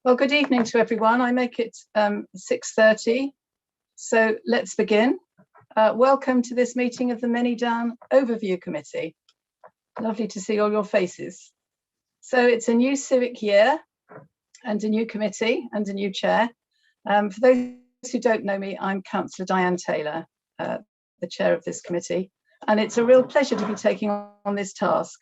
Well, good evening to everyone. I make it 6:30, so let's begin. Welcome to this meeting of the Manydown Overview Committee. Lovely to see all your faces. So it's a new civic year and a new committee and a new chair. For those who don't know me, I'm Councillor Diane Taylor, the chair of this committee, and it's a real pleasure to be taking on this task.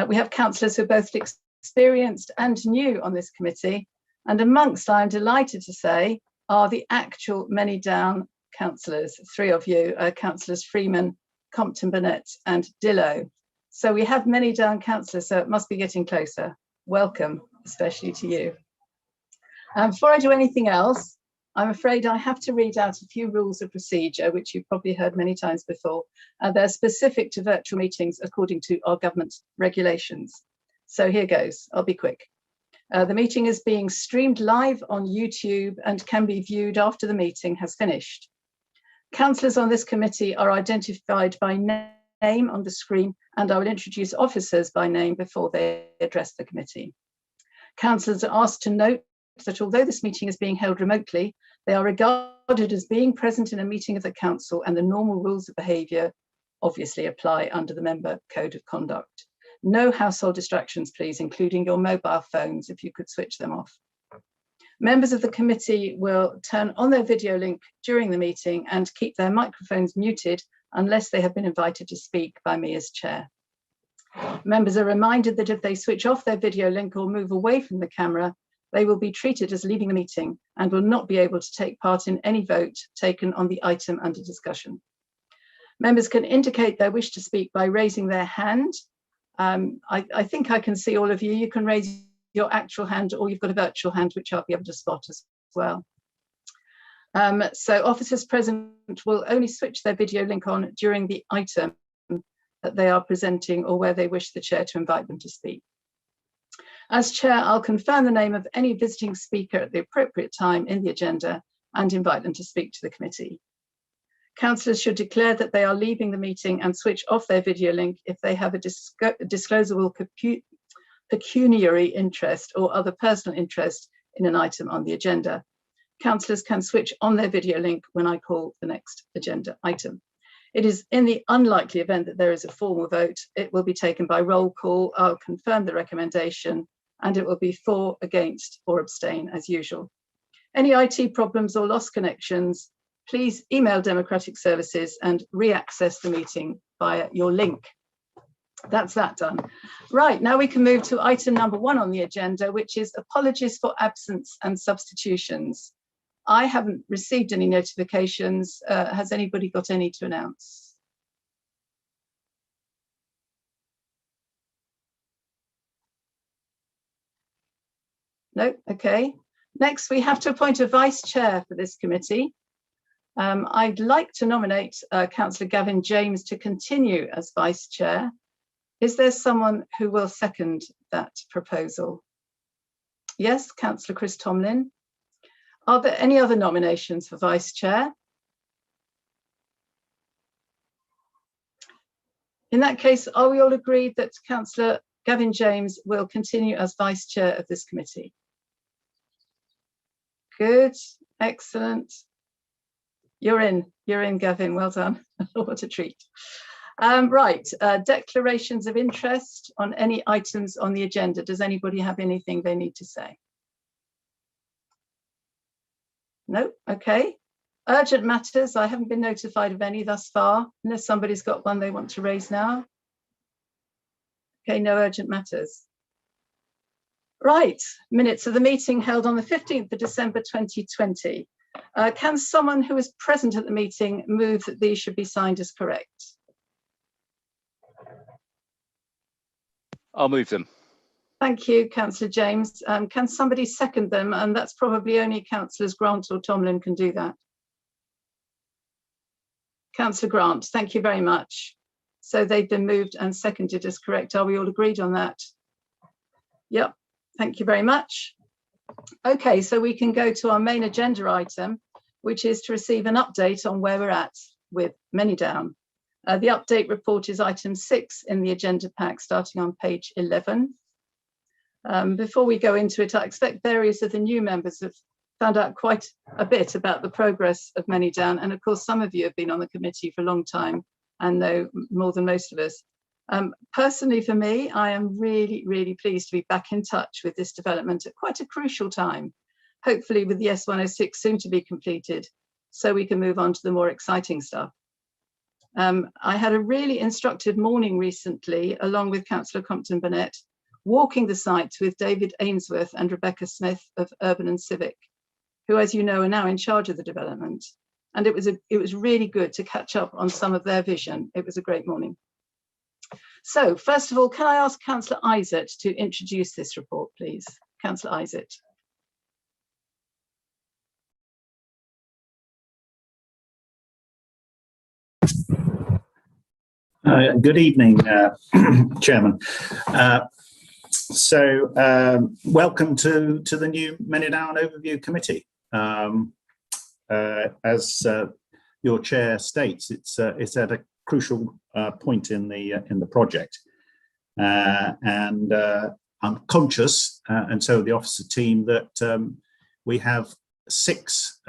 We have councillors who are both experienced and new on this committee, and amongst, I'm delighted to say, are the actual Manydown councillors, three of you, councillors Freeman, Compton Burnett and Dillo. So we have Manydown councillors, so it must be getting closer. Welcome, especially to you. Before I do anything else, I'm afraid I have to read out a few rules of procedure, which you've probably heard many times before. They're specific to virtual meetings according to our government regulations. So here goes, I'll be quick. The meeting is being streamed live on YouTube and can be viewed after the meeting has finished. Councillors on this committee are identified by name on the screen, and I will introduce officers by name before they address the committee. Councillors are asked to note that although this meeting is being held remotely, they are regarded as being present in a meeting of the council, and the normal rules of behaviour obviously apply under the Member Code of Conduct. No household distractions, please, including your mobile phones, if you could switch them off. Members of the committee will turn on their video link during the meeting and keep their microphones muted unless they have been invited to speak by me as chair. Members are reminded that if they switch off their video link or move away from the camera, they will be treated as leaving the meeting and will not be able to take part in any vote taken on the item under discussion. Members can indicate their wish to speak by raising their hand. I think I can see all of you. You can raise your actual hand, or you've got a virtual hand, which I'll be able to spot as well. So officers present will only switch their video link on during the item that they are presenting or where they wish the chair to invite them to speak. As chair, I'll confirm the name of any visiting speaker at the appropriate time in the agenda and invite them to speak to the committee. Councillors should declare that they are leaving the meeting and switch off their video link if they have a disclosable pecuniary interest or other personal interest in an item on the agenda. Councillors can switch on their video link when I call the next agenda item. It is in the unlikely event that there is a formal vote, it will be taken by roll call. I'll confirm the recommendation and it will be for, against or abstain as usual. Any IT problems or lost connections, please email Democratic Services and re-access the meeting via your link. That's that done. Right, now we can move to item number 1 on the agenda, which is apologies for absence and substitutions. I haven't received any notifications. Has anybody got any to announce? No, okay. Next, we have to appoint a vice chair for this committee. I'd like to nominate Councillor Gavin James to continue as vice chair. Is there someone who will second that proposal? Yes, Councillor Chris Tomlin. Are there any other nominations for vice chair? In that case, are we all agreed that Councillor Gavin James will continue as vice chair of this committee? Good, excellent. You're in, Gavin, well done. What a treat. Right, declarations of interest on any items on the agenda. Does anybody have anything they need to say? No, okay. Urgent matters, I haven't been notified of any thus far, unless somebody's got one they want to raise now. Okay, no urgent matters. Right, minutes of the meeting held on the 15th of December 2020. Can someone who is present at the meeting move that these should be signed as correct? I'll move them. Thank you, Councillor James. Can somebody second them? And that's probably only Councillors Grant or Tomlin can do that. Councillor Grant, thank you very much. So they've been moved and seconded as correct. Are we all agreed on that? Yep, thank you very much. Okay, so we can go to our main agenda item, which is to receive an update on where we're at with Manydown. The update report is item 6 in the agenda pack, starting on page 11. Before we go into it, I expect various of the new members have found out quite a bit about the progress of Manydown, and of course some of you have been on the committee for a long time and know more than most of us. Personally for me, I am really pleased to be back in touch with this development at quite a crucial time, hopefully with the S106 soon to be completed, so we can move on to the more exciting stuff. I had a really instructive morning recently along with Councillor Compton-Burnett, walking the site with David Ainsworth and Rebecca Smith of Urban and Civic, who, as you know, are now in charge of the development. And it was really good to catch up on some of their vision. It was a great morning. So first of all, can I ask Councillor Isett to introduce this report, please? Councillor Isett. Good evening, Chairman. Welcome to the new Manydown Overview Committee. As your chair states, it's at a crucial point in the project, and I'm conscious, and so the officer team, that we have 6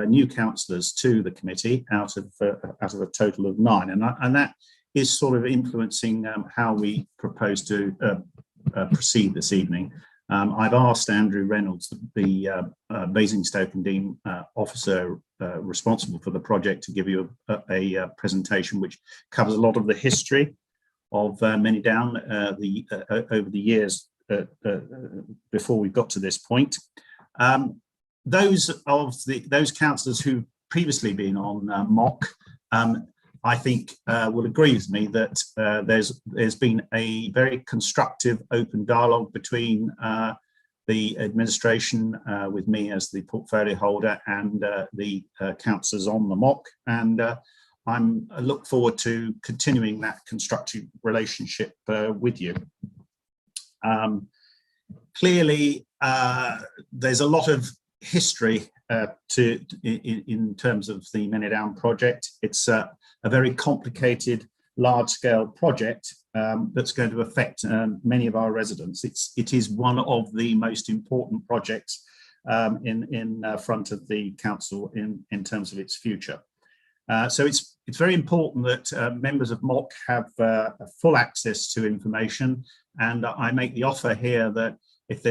new councillors to the committee out of a total of 9, and that is sort of influencing how we propose to proceed this evening. I've asked Andrew Reynolds, the Basingstoke officer responsible for the project, to give you a presentation which covers a lot of the history of Manydown over the years before we got to this point. Those councillors who've previously been on MOC, I think will agree with me that there's been a very constructive, open dialogue between the administration, with me as the portfolio holder, and the councillors on the MOC, and I look forward to continuing that constructive relationship with you. Clearly, there's a lot of history in terms of the Manydown project. It's a very complicated, large-scale project that's going to affect many of our residents. It is one of the most important projects in front of the council in terms of its future. So it's very important that members of MOC have full access to information, and I make the offer here that if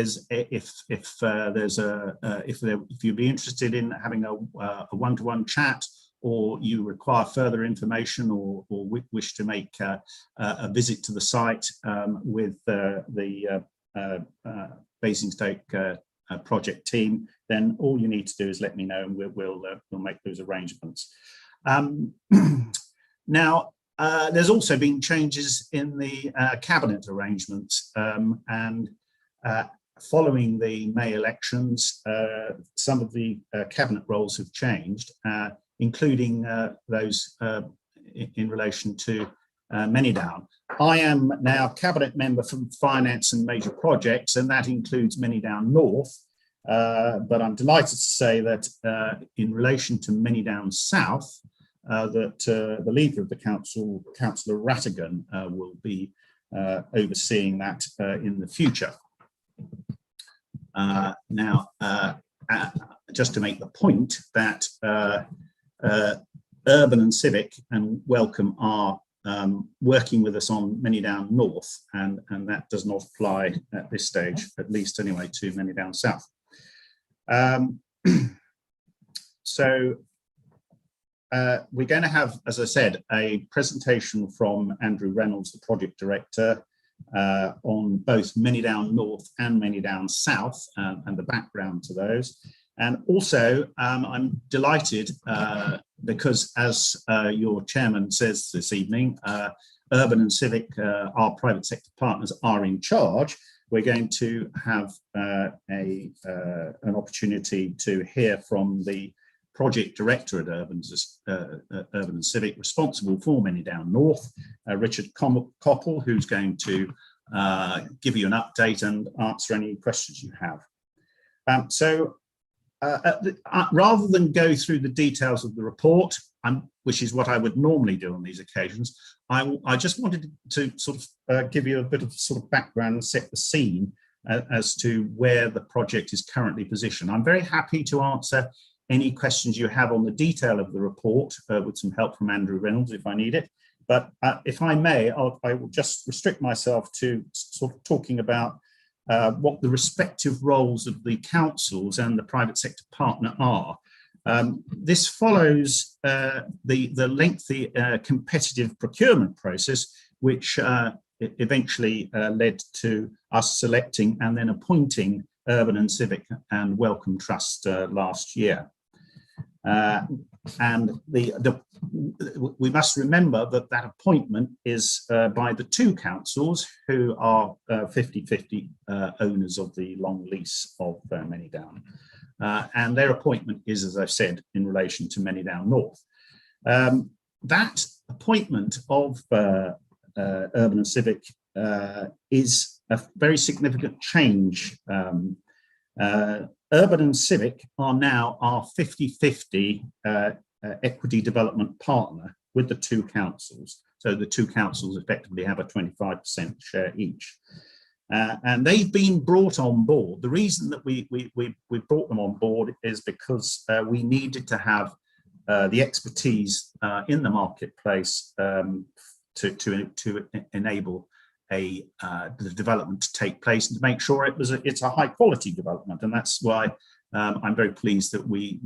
you'd be interested in having a one-to-one chat, or you require further information, or wish to make a visit to the site with the Basingstoke project team, then all you need to do is let me know, and we'll make those arrangements. Now, there's also been changes in the cabinet arrangements, and following the May elections, some of the cabinet roles have changed, including those in relation to Manydown. I am now cabinet member from Finance and Major Projects, and that includes Manydown North. But I'm delighted to say that in relation to Manydown South, that the leader of the council, Councillor Rattigan, will be overseeing that in the future. Now, just to make the point that Urban and Civic and Welcome are working with us on Manydown North, and that does not apply at this stage, at least anyway, to Manydown South. So we're going to have, as I said, a presentation from Andrew Reynolds, the project director, on both Manydown North and Manydown South, and the background to those. And also, I'm delighted because, as your chairman says this evening, Urban and Civic, our private sector partners, are in charge. We're going to have an opportunity to hear from the project director at Urban and Civic, responsible for Manydown North, Richard Coppell, who's going to give you an update and answer any questions you have. Rather than go through the details of the report, which is what I would normally do on these occasions, I just wanted to sort of give you a bit of sort of background and set the scene as to where the project is currently positioned. I'm very happy to answer any questions you have on the detail of the report with some help from Andrew Reynolds if I need it. But if I may, I will just restrict myself to sort of talking about what the respective roles of the councils and the private sector partner are. This follows the lengthy competitive procurement process, which eventually led to us selecting and then appointing Urban and Civic and Wellcome Trust last year. And we must remember that appointment is by the two councils who are 50-50 owners of the long lease of Manydown. And their appointment is, as I've said, in relation to Manydown North. That appointment of Urban and Civic is a very significant change. Urban and Civic are now our 50-50 equity development partner with the two councils. So the two councils effectively have a 25% share each. And they've been brought on board. The reason that we brought them on board is because we needed to have the expertise in the marketplace to enable the development to take place and to make sure it's a high quality development. And that's why I'm very pleased that we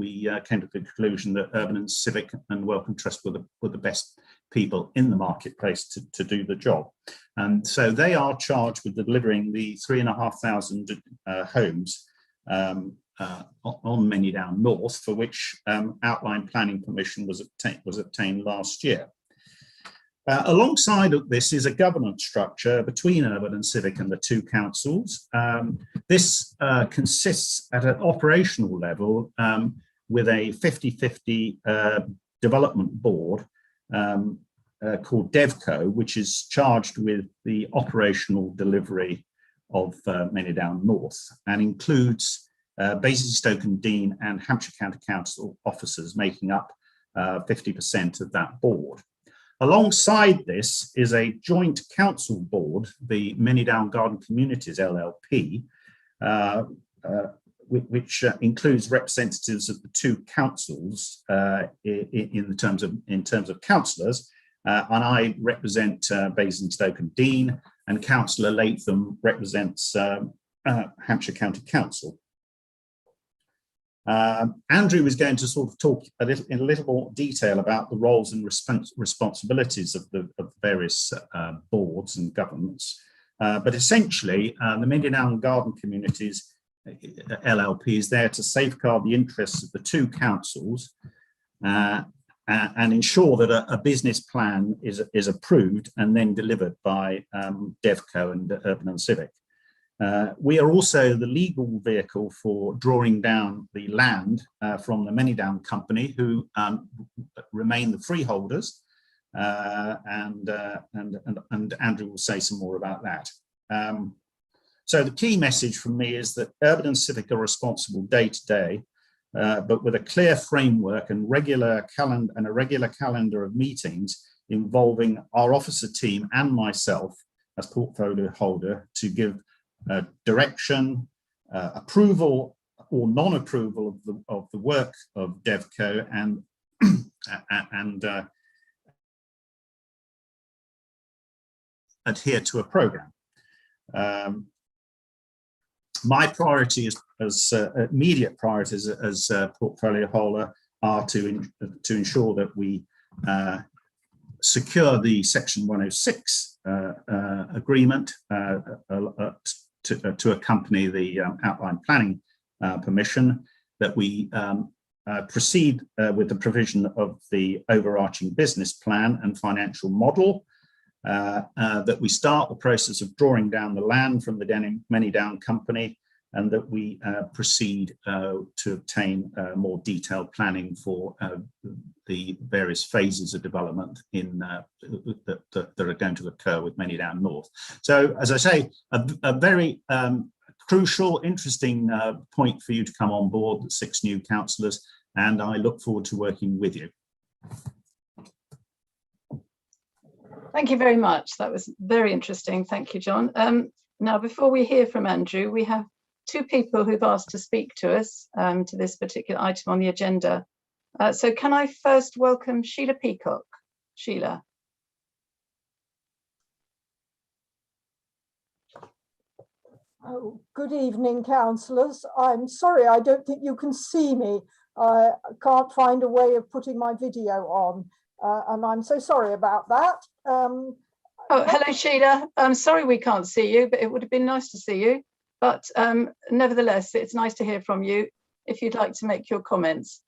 came to the conclusion that Urban and Civic and Wellcome Trust were the best people in the marketplace to do the job. And so they are charged with delivering the 3,500 homes on Manydown North, for which outline planning permission was obtained last year. Alongside of this is a governance structure between Urban and Civic and the two councils. This consists at an operational level with a 50-50 development board called DevCo, which is charged with the operational delivery of Manydown North and includes Basingstoke Dean and Hampshire County Council officers making up 50% of that board. Alongside this is a joint council board, the Manydown Garden Communities LLP, which includes representatives of the two councils in terms of councillors, and I represent Basingstoke and Dean, and Councillor Latham represents Hampshire County Council. Andrew is going to sort of talk in a little more detail about the roles and responsibilities of the various boards and governments. But essentially, the Manydown Garden Communities LLP is there to safeguard the interests of the two councils and ensure that a business plan is approved and then delivered by DevCo and Urban and Civic. We are also the legal vehicle for drawing down the land from the Manydown company, who remain the freeholders, and Andrew will say some more about that. So the key message from me is that Urban and Civic are responsible day to day, but with a clear framework and a regular calendar of meetings involving our officer team and myself as portfolio holder to give direction, approval or non-approval of the work of DevCo and adhere to a program. My priorities as immediate priorities as portfolio holder are to ensure that we secure the Section 106 agreement to accompany the outline planning permission, that we proceed with the provision of the overarching business plan and financial model, that we start the process of drawing down the land from the Manydown company, and that we proceed to obtain more detailed planning for the various phases of development that are going to occur with Manydown North. So, as I say, a very crucial, interesting point for you to come on board, the 6 new councillors, and I look forward to working with you. Thank you very much. That was very interesting. Thank you, John. Now, before we hear from Andrew, we have two people who've asked to speak to us to this particular item on the agenda. So can I first welcome Sheila Peacock? Sheila. Oh, good evening, councillors. I'm sorry, I don't think you can see me. I can't find a way of putting my video on, and I'm so sorry about that. Oh, hello, Sheila. I'm sorry we can't see you, but it would have been nice to see you. But nevertheless, it's nice to hear from you if you'd like to make your comments.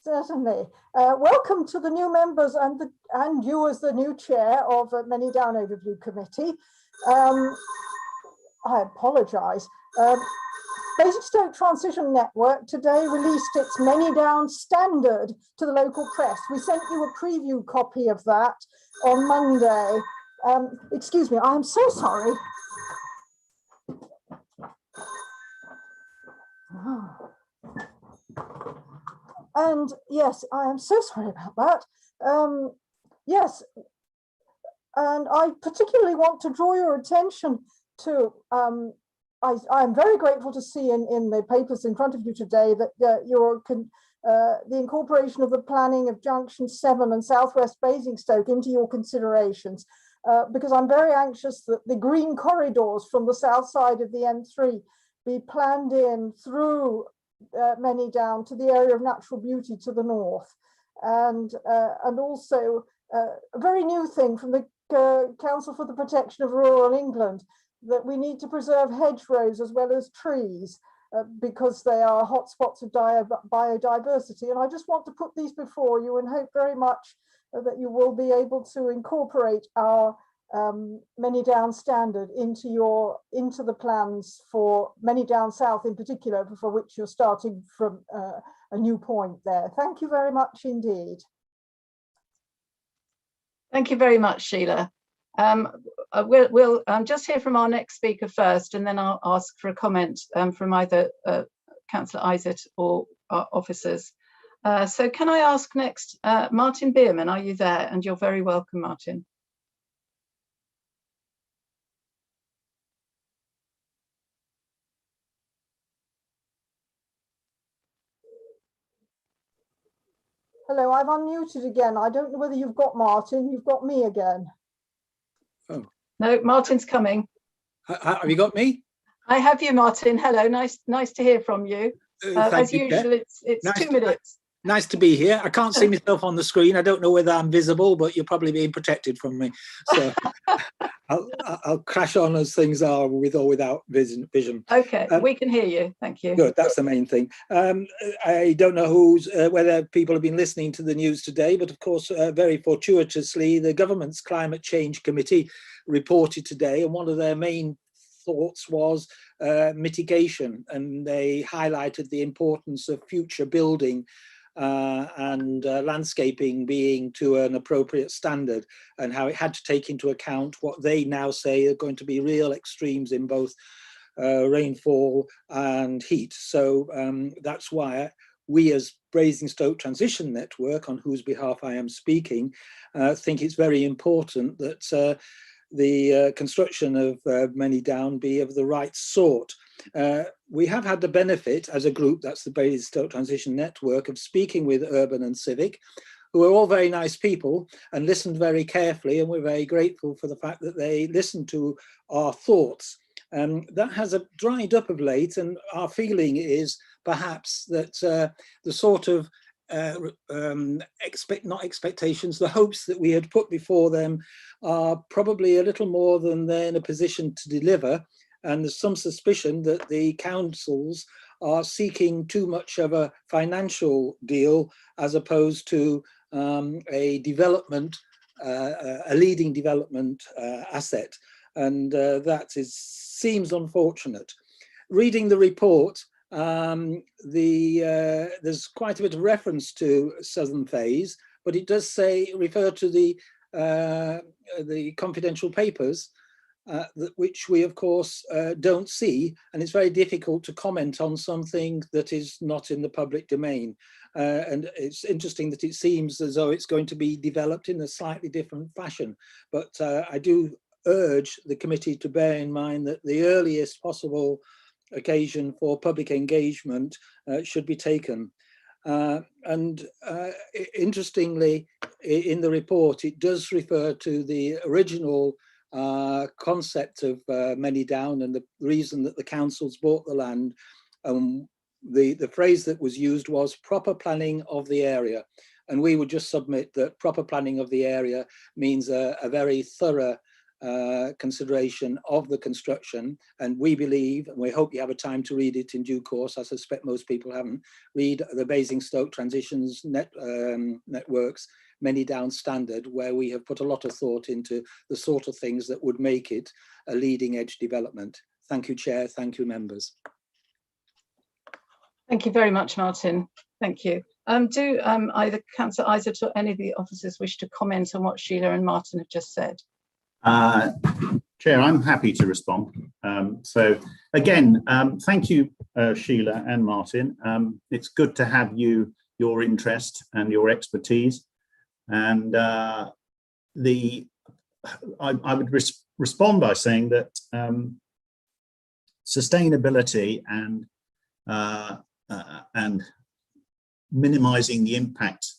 Certainly. Welcome to the new members and you as the new chair of Manydown Overview Committee. I apologise. Basingstoke Transition Network today released its Manydown standard to the local press. We sent you a preview copy of that on Monday. Excuse me, I am so sorry. And yes, I am so sorry about that. Yes, and I particularly want to draw your attention to, I'm very grateful to see in the papers in front of you today that the incorporation of the planning of Junction 7 and Southwest Basingstoke into your considerations, because I'm very anxious that the green corridors from the south side of the M3 be planned in through Manydown to the area of natural beauty to the north. And also a very new thing from the Council for the Protection of Rural England, that we need to preserve hedgerows as well as trees because they are hotspots of biodiversity. And I just want to put these before you and hope very much that you will be able to incorporate our Manydown standard into the plans for Manydown South in particular, for which you're starting from a new point there. Thank you very much indeed. Thank you very much, Sheila. We'll just hear from our next speaker first, and then I'll ask for a comment from either Councillor Isaac or our officers. So can I ask next, Martin Bierman, are you there? And you're very welcome, Martin. Hello, I've unmuted again. I don't know whether you've got Martin, you've got me again. Oh. No, Martin's coming. Have you got me? I have you, Martin. Hello, nice to hear from you. As usual, it's nice 2 minutes. Nice to be here. I can't see myself on the screen. I don't know whether I'm visible, but you're probably being protected from me. So I'll crash on as things are, with or without vision. Okay, we can hear you. Thank you. Good, that's the main thing. I don't know whether people have been listening to the news today, but of course, very fortuitously, the government's Climate Change Committee reported today, and one of their main thoughts was mitigation, and they highlighted the importance of future building and landscaping being to an appropriate standard, and how it had to take into account what they now say are going to be real extremes in both rainfall and heat. So that's why we as Basingstoke Transition Network, on whose behalf I am speaking, think it's very important that the construction of Manydown be of the right sort. We have had the benefit as a group, that's the Basingstoke Transition Network, of speaking with Urban and Civic, who are all very nice people and listened very carefully, and we're very grateful for the fact that they listened to our thoughts. That has dried up of late, and our feeling is perhaps that the sort of not expectations, the hopes that we had put before them are probably a little more than they're in a position to deliver. And there's some suspicion that the councils are seeking too much of a financial deal as opposed to a development, a leading development asset. And that seems unfortunate. Reading the report, there's quite a bit of reference to Southern Phase, but it does refer to the confidential papers, which we of course don't see, and it's very difficult to comment on something that is not in the public domain. And it's interesting that it seems as though it's going to be developed in a slightly different fashion, but I do urge the committee to bear in mind that the earliest possible occasion for public engagement should be taken. Interestingly, in the report, it does refer to the original concept of Manydown and the reason that the councils bought the land. The phrase that was used was proper planning of the area. And we would just submit that proper planning of the area means a very thorough consideration of the construction. And we believe, and we hope you have a time to read it in due course, I suspect most people haven't, read the Basingstoke Transitions Networks Manydown Standard, where we have put a lot of thought into the sort of things that would make it a leading edge development. Thank you, Chair. Thank you, members. Thank you very much, Martin. Thank you. Do either Councillor Isaac or any of the officers wish to comment on what Sheila and Martin have just said? Chair, I'm happy to respond. So again, thank you, Sheila and Martin. It's good to have your interest and your expertise. And I would respond by saying that sustainability and minimizing the impact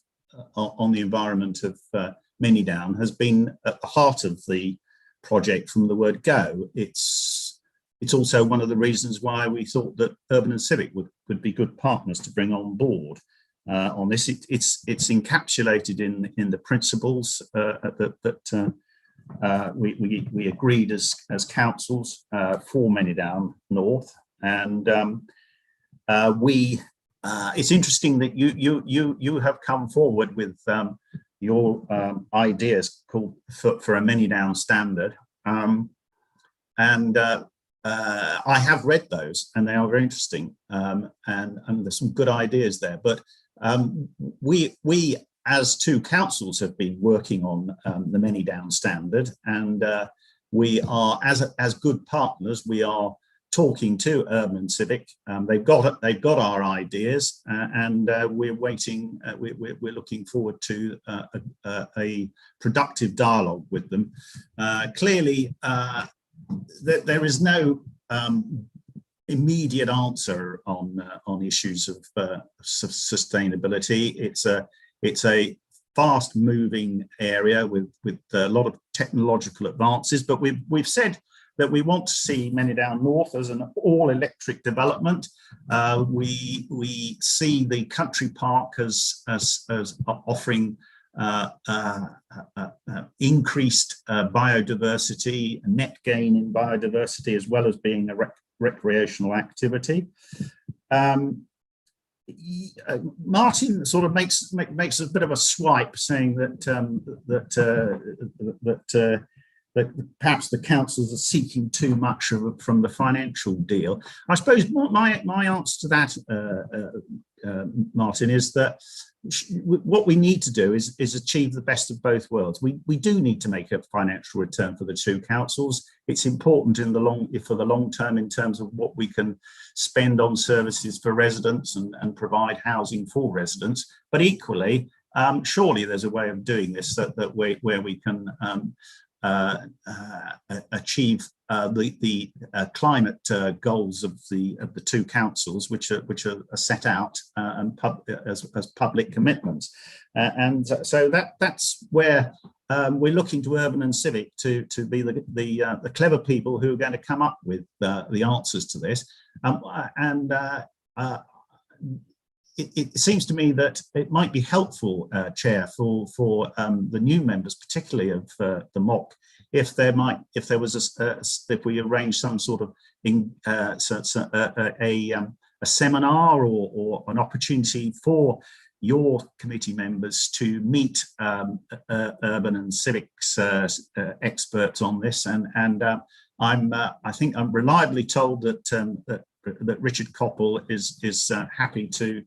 on the environment of Manydown has been at the heart of the project from the word go. It's also one of the reasons why we thought that Urban and Civic would be good partners to bring on board on this. It's encapsulated in the principles that we agreed as councils for Manydown North, and it's interesting that you have come forward with your ideas called for a Manydown standard, and I have read those, and they are very interesting, and there's some good ideas there. But we as two councils have been working on the Manydown standard, and we are as good partners. We are talking to Urban and Civic. They've got our ideas, and we're waiting. We're looking forward to a productive dialogue with them. Clearly, there is no immediate answer on issues of sustainability. It's a fast-moving area with a lot of technological advances, but we've said that we want to see Manydown North as an all-electric development. We see the country park as offering increased biodiversity, net gain in biodiversity, as well as being a recreational activity. Martin sort of makes a bit of a swipe, saying that perhaps the councils are seeking too much from the financial deal. I suppose my answer to that, Martin, is that what we need to do is achieve the best of both worlds. We do need to make a financial return for the two councils. It's important for the long term in terms of what we can spend on services for residents and provide housing for residents. But equally, surely there's a way of doing this where we can achieve the climate goals of the two councils, which are set out as public commitments, and so that's where we're looking to Urban and Civic to be the clever people who are going to come up with the answers to this, It seems to me that it might be helpful, Chair, for the new members, particularly of the MOC, if we arrange some sort of a seminar or an opportunity for your committee members to meet Urban and Civic's experts on this, and I think I'm reliably told that Richard Coppell is happy to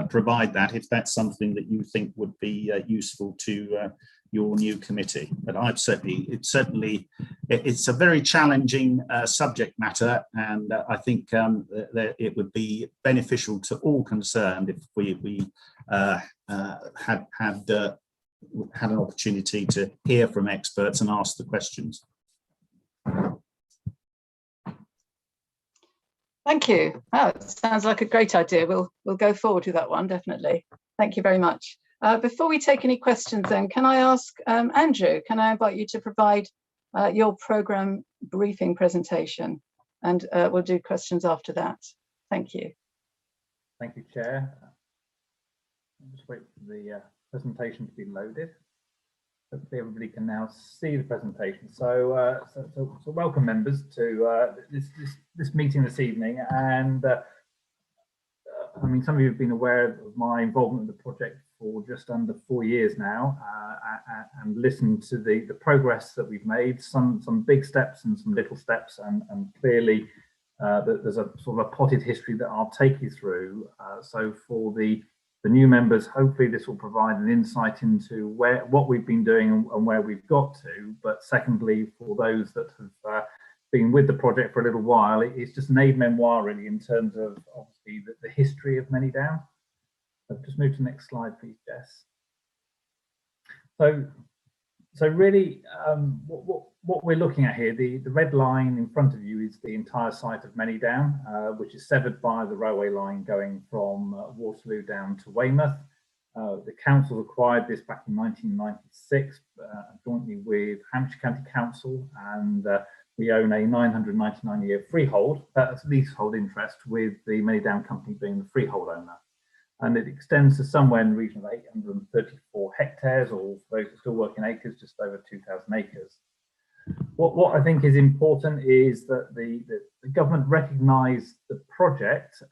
provide that, if that's something that you think would be useful to your new committee. But it's a very challenging subject matter, and I think that it would be beneficial to all concerned if we had an opportunity to hear from experts and ask the questions. Thank you. Oh, it sounds like a great idea. We'll go forward with that one, definitely. Thank you very much. Before we take any questions then, can I ask Andrew, can I invite you to provide your programme briefing presentation, and we'll do questions after that. Thank you. Thank you, Chair. I'll just wait for the presentation to be loaded. Hopefully everybody can now see the presentation. So, so welcome members to this meeting this evening. And I mean, some of you have been aware of my involvement in the project for just under 4 years now, and listened to the progress that we've made, some big steps and some little steps, and clearly there's a sort of a potted history that I'll take you through. So for the new members, hopefully this will provide an insight into what we've been doing and where we've got to. But secondly, for those that have been with the project for a little while, it's just an aide-memoire really in terms of obviously the history of Manydown. So just move to the next slide, please, Jess. So really, what we're looking at here, the red line in front of you is the entire site of Manydown, which is severed by the railway line going from Waterloo down to Weymouth. The council acquired this back in 1996, jointly with Hampshire County Council, and we own a 999-year freehold, leasehold interest, with the Manydown company being the freehold owner. And it extends to somewhere in the region of 834 hectares, or for those who still work in acres, just over 2,000 acres. What I think is important is that the government recognised the project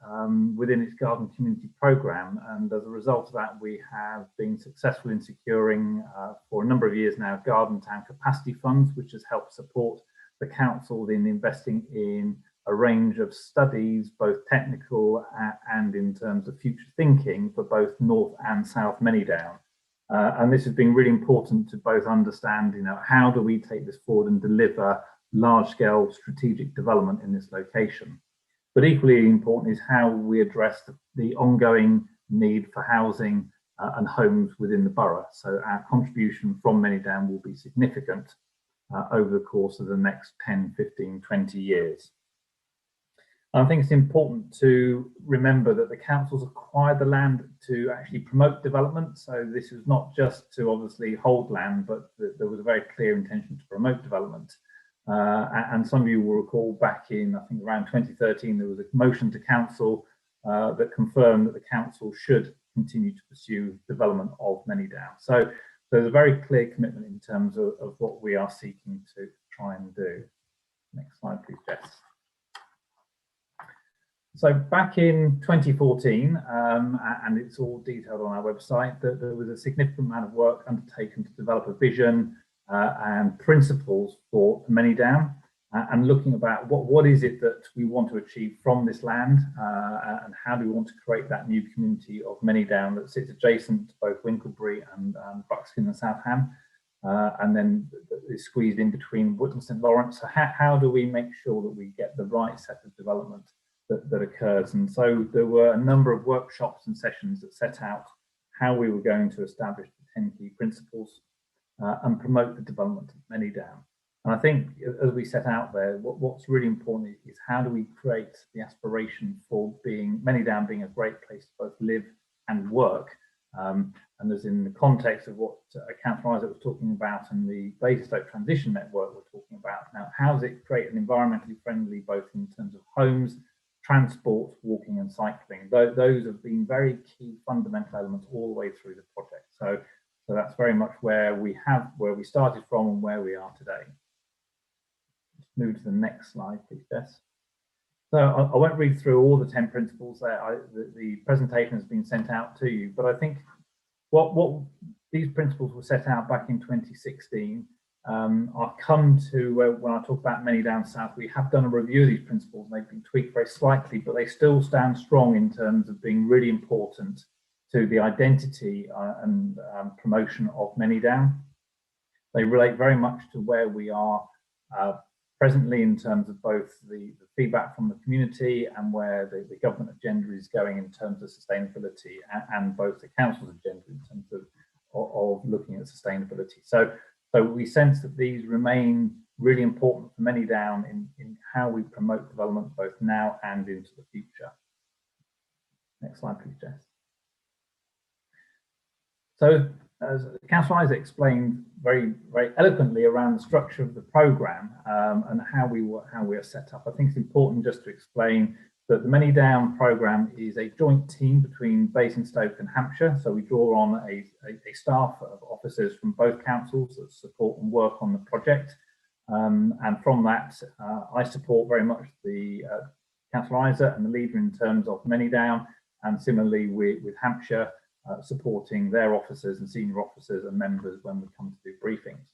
within its garden community programme, and as a result of that, we have been successful in securing for a number of years now garden town capacity funds, which has helped support the council in investing in a range of studies, both technical and in terms of future thinking, for both North and South Manydown. And this has been really important to both understand, how do we take this forward and deliver large-scale strategic development in this location. But equally important is how we address the ongoing need for housing and homes within the borough. So our contribution from Manydown will be significant over the course of the next 10, 15, 20 years. I think it's important to remember that the councils acquired the land to actually promote development. So this was not just to obviously hold land, but there was a very clear intention to promote development. And some of you will recall back in, I think around 2013, there was a motion to council that confirmed that the council should continue to pursue development of Manydown. So there's a very clear commitment in terms of what we are seeking to try and do. Next slide, please, Jess. So back in 2014, and it's all detailed on our website, that there was a significant amount of work undertaken to develop a vision and principles for Manydown, and looking about what is it that we want to achieve from this land, and how do we want to create that new community of Manydown that sits adjacent to both Winklebury and Buckskin and Southam, and then is squeezed in between Wood and St Lawrence. So how do we make sure that we get the right set of development that occurs? And so there were a number of workshops and sessions that set out how we were going to establish the 10 key principles and promote the development of Manydown. And I think as we set out there, what's really important is how do we create the aspiration for Manydown being a great place to both live and work. And as in the context of what Councillor Isaac was talking about and the Basingstoke Transition Network we're talking about now, how does it create an environmentally friendly, both in terms of homes, transport, walking and cycling. Those have been very key fundamental elements all the way through the project. So that's very much where we started from and where we are today. Let's move to the next slide, please, Jess. So I won't read through all the 10 principles there. The presentation has been sent out to you, but I think what these principles were set out back in 2016. I'll come to when I talk about Manydown South, we have done a review of these principles and they've been tweaked very slightly, but they still stand strong in terms of being really important to the identity and promotion of Manydown. They relate very much to where we are presently in terms of both the feedback from the community and where the government agenda is going in terms of sustainability, and both the council's agenda in terms of looking at sustainability. So we sense that these remain really important for Manydown in how we promote development both now and into the future. Next slide, please, Jess. So, as Councillor Isaac explained very eloquently around the structure of the programme and how we are set up, I think it's important just to explain that the Manydown programme is a joint team between Basingstoke and Hampshire. So we draw on a staff of officers from both councils that support and work on the project. And from that, I support very much the Councillor Isaac and the leader in terms of Manydown, and similarly with Hampshire, supporting their officers and senior officers and members when we come to do briefings.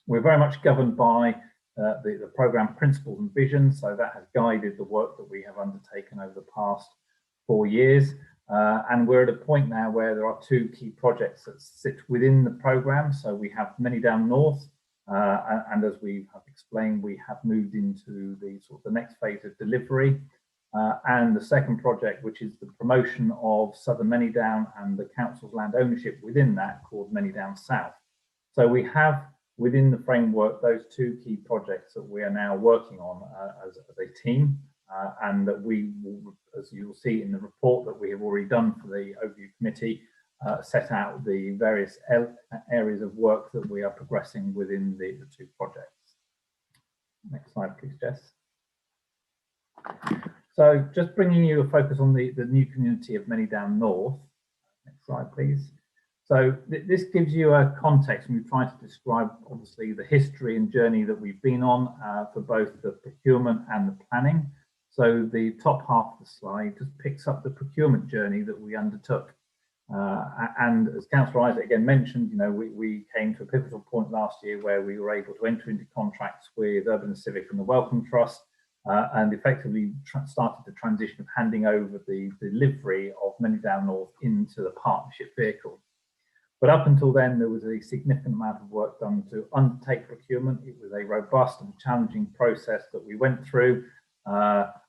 We're very much governed by the programme principles and vision, so that has guided the work that we have undertaken over the past 4 years. And we're at a point now where there are 2 key projects that sit within the programme. So we have Manydown North, and as we have explained, we have moved into the next phase of delivery. And the second project, which is the promotion of Southern Manydown and the council's land ownership within that, called Manydown South. So we have within the framework those 2 key projects that we are now working on as a team, and that we will, as you'll see in the report that we have already done for the overview committee, set out the various areas of work that we are progressing within the 2 projects. Next slide, please, Jess. So just bringing you a focus on the new community of Manydown North. Next slide, please. So this gives you a context, and we try to describe obviously the history and journey that we've been on for both the procurement and the planning. So the top half of the slide just picks up the procurement journey that we undertook. And as Councillor Isaac again mentioned, you know, we came to a pivotal point last year where we were able to enter into contracts with Urban and Civic and the Wellcome Trust, and effectively started the transition of handing over the delivery of Manydown North into the partnership vehicle. But up until then, there was a significant amount of work done to undertake procurement. It was a robust and challenging process that we went through.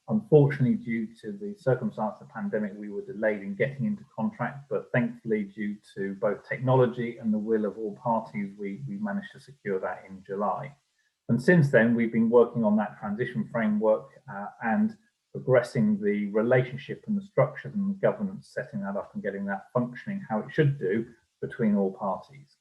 Unfortunately, due to the circumstance of the pandemic, we were delayed in getting into contract, but thankfully, due to both technology and the will of all parties, we managed to secure that in July. And since then, we've been working on that transition framework and progressing the relationship and the structure and the governance, setting that up and getting that functioning how it should do between all parties.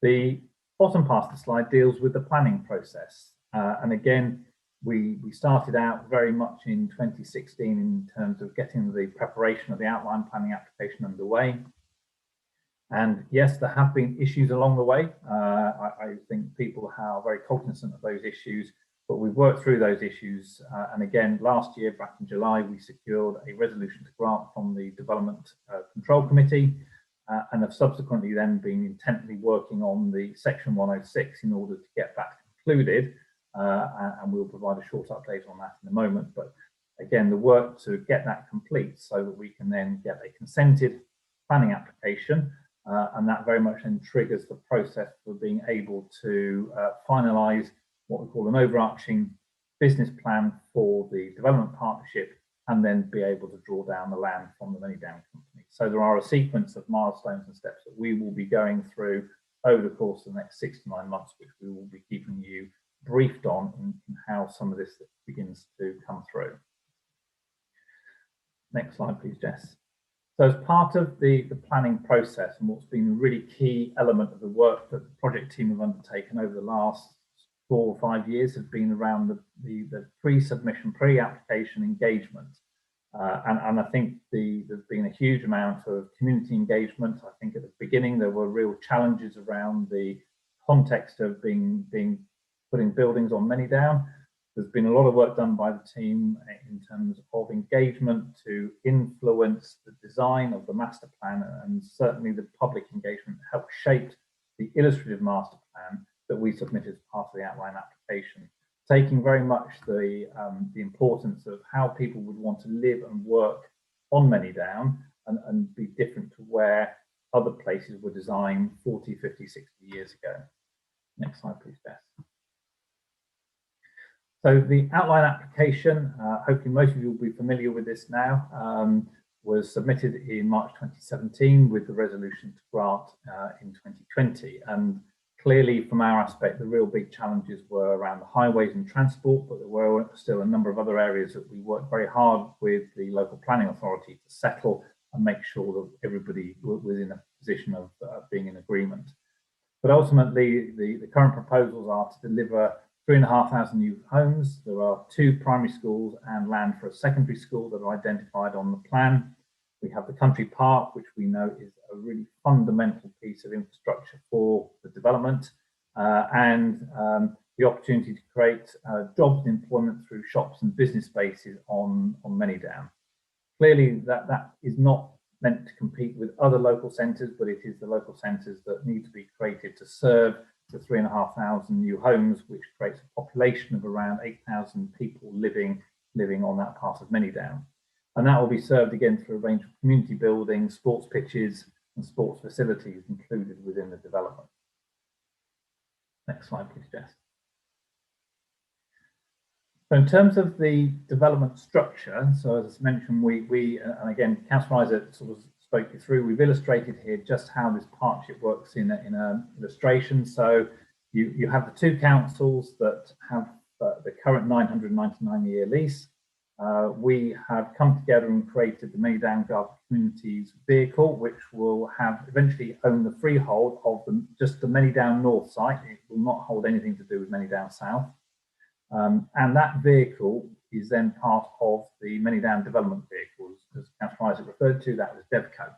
The bottom part of the slide deals with the planning process. And again, we started out very much in 2016 in terms of getting the preparation of the outline planning application underway. And yes, there have been issues along the way. I think people are very cognizant of those issues, but we've worked through those issues. And again, last year, back in July, we secured a resolution to grant from the Development Control Committee, and have subsequently then been intently working on the Section 106 in order to get that concluded. And we'll provide a short update on that in a moment. But again, the work to get that complete so that we can then get a consented planning application, and that very much then triggers the process for being able to finalise what we call an overarching business plan for the development partnership, and then be able to draw down the land from the Manydown company. So there are a sequence of milestones and steps that we will be going through over the course of the next 6 to 9 months, which we will be keeping you briefed on in how some of this begins to come through. Next slide, please, Jess. So as part of the planning process, and what's been a really key element of the work that the project team have undertaken over the last 4 or 5 years has been around the pre-submission, pre-application engagement. And I think there's been a huge amount of community engagement. I think at the beginning there were real challenges around the context of putting buildings on Manydown. There's been a lot of work done by the team in terms of engagement to influence the design of the master plan, and certainly the public engagement helped shape the illustrative master plan that we submitted as part of the outline application, taking very much the importance of how people would want to live and work on Manydown and be different to where other places were designed 40, 50, 60 years ago. Next slide, please, Beth. So the outline application, hopefully most of you will be familiar with this now, was submitted in March 2017 with the resolution to grant in 2020. And Clearly, from our aspect, the real big challenges were around the highways and transport, but there were still a number of other areas that we worked very hard with the local planning authority to settle and make sure that everybody was in a position of being in agreement. But ultimately, the current proposals are to deliver 3,500 new homes. There are 2 primary schools and land for a secondary school that are identified on the plan. We have the country park, which we know is a really fundamental piece of infrastructure for the development, and the opportunity to create jobs and employment through shops and business spaces on Manydown. Clearly, that is not meant to compete with other local centres, but it is the local centres that need to be created to serve the 3,500 new homes, which creates a population of around 8,000 people living on that part of Manydown. And that will be served again through a range of community buildings, sports pitches and sports facilities included within the development. Next slide, please, Jess. So in terms of the development structure, so as mentioned, we and again, Councillor Isaac sort of spoke you through, we've illustrated here just how this partnership works in an illustration. So you have the 2 councils that have the current 999-year lease. We have come together and created the Manydown Garden Communities vehicle, which will have eventually own the freehold of just the Manydown North site. It will not hold anything to do with Manydown South. And that vehicle is then part of the Manydown development vehicles, as Councillor Isaac referred to, that was DevCo.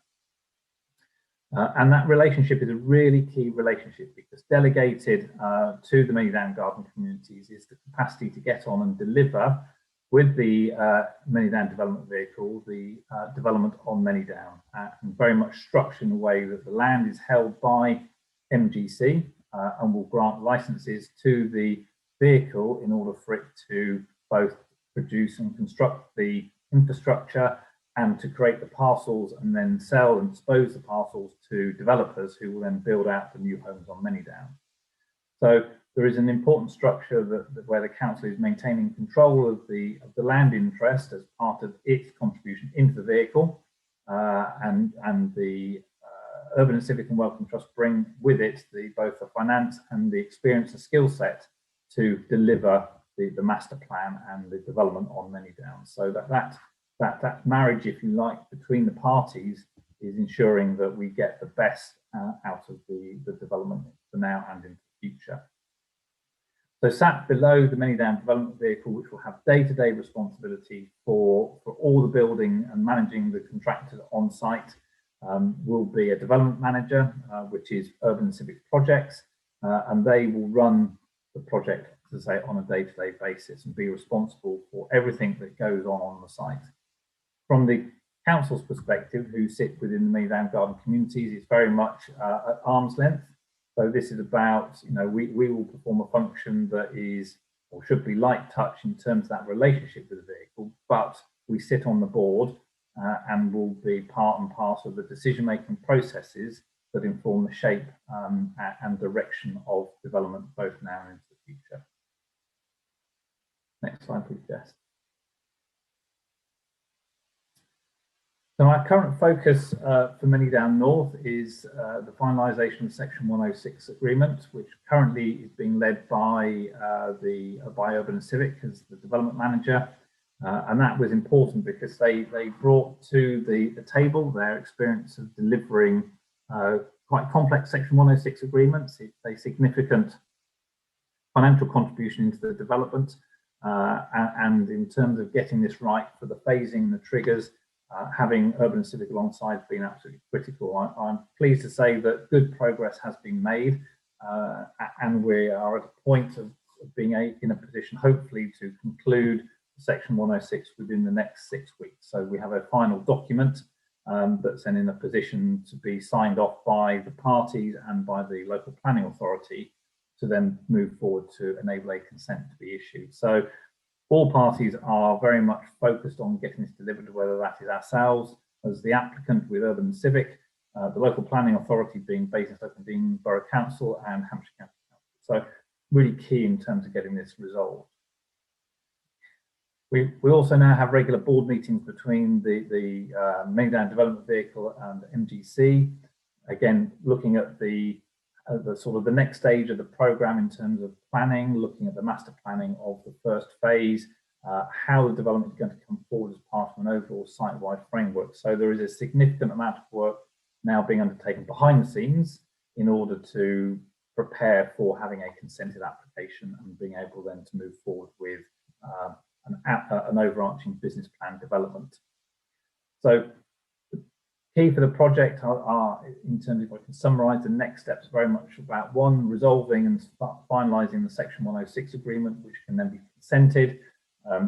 And that relationship is a really key relationship because delegated to the Manydown Garden Communities is the capacity to get on and deliver with the Manydown development vehicle, the development on Manydown, and very much structured in a way that the land is held by MGC and will grant licenses to the vehicle in order for it to both produce and construct the infrastructure and to create the parcels and then sell and dispose the parcels to developers who will then build out the new homes on Manydown. So there is an important structure where the council is maintaining control of the land interest as part of its contribution into the vehicle, and the Urban and Civic and Welcome Trust bring with it both the finance and the experience and skill set to deliver the master plan and the development on Manydown. So that marriage, if you like, between the parties is ensuring that we get the best out of the development for now and in the future. So sat below the Manydown development vehicle, which will have day-to-day responsibility for all the building and managing the contractors on site, will be a development manager, which is Urban and Civic Projects, and they will run the project, as I say, on a day-to-day basis and be responsible for everything that goes on the site. From the council's perspective, who sit within the Manydown Garden Communities, it's very much at arm's length. So this is about, we will perform a function that is, or should be light touch in terms of that relationship with the vehicle, but we sit on the board and will be part and parcel of the decision-making processes that inform the shape and direction of development both now and into the future. Next slide, please, Jess. So our current focus for Manydown North is the finalisation of Section 106 agreement, which currently is being led by Urban and Civic as the development manager, and that was important because they brought to the table their experience of delivering quite complex Section 106 agreements. It's a significant financial contribution into the development, and in terms of getting this right for the phasing and the triggers. Having Urban and Civic alongside has been absolutely critical. I'm pleased to say that good progress has been made, and we are at a point of being in a position, hopefully, to conclude Section 106 within the next 6 weeks. So we have a final document that's then in a position to be signed off by the parties and by the local planning authority to then move forward to enable a consent to be issued. So all parties are very much focused on getting this delivered, whether that is ourselves as the applicant with Urban and Civic, the local planning authority being Basingstoke and Dean Borough Council and Hampshire County Council. So really key in terms of getting this resolved. We also now have regular board meetings between the Manydown development vehicle and MGC. Again, looking at the the sort of the next stage of the programme in terms of planning, looking at the master planning of the first phase, how the development is going to come forward as part of an overall site-wide framework. So there is a significant amount of work now being undertaken behind the scenes in order to prepare for having a consented application and being able then to move forward with an overarching business plan development. So the key for the project are, in terms of, if I can summarise, the next steps very much about one, resolving and finalising the Section 106 agreement, which can then be consented.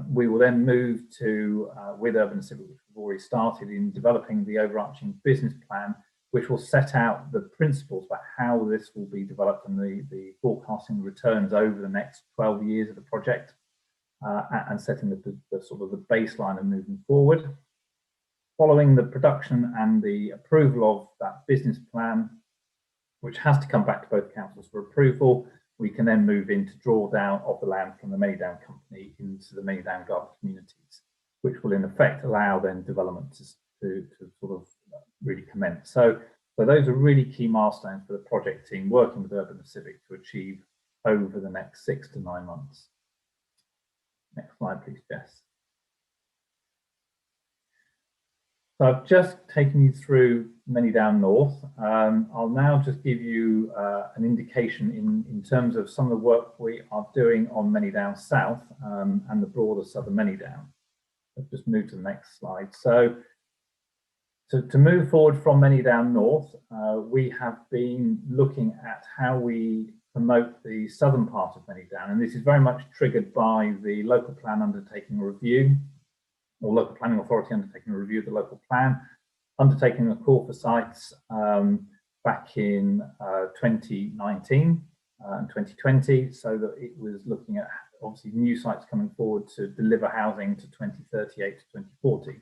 We will then move to, with Urban and Civic, which we've already started in developing the overarching business plan, which will set out the principles about how this will be developed and the forecasting returns over the next 12 years of the project, and setting the sort of the baseline and moving forward. Following the production and the approval of that business plan, which has to come back to both councils for approval, we can then move into drawdown of the land from the Manydown company into the Manydown garden communities, which will in effect allow then development to sort of really commence. So those are really key milestones for the project team working with Urban and Civic to achieve over the next 6 to 9 months. Next slide, please, Jess. So I've just taken you through Manydown North. I'll now just give you an indication in terms of some of the work we are doing on Manydown South and the broader southern Manydown. Let's just move to the next slide. So to move forward from Manydown North, we have been looking at how we promote the southern part of Manydown, and this is very much triggered by the local plan undertaking a review, or local planning authority undertaking a review of the local plan, undertaking a call for sites back in 2019 and 2020, so that it was looking at obviously new sites coming forward to deliver housing to 2038 to 2040.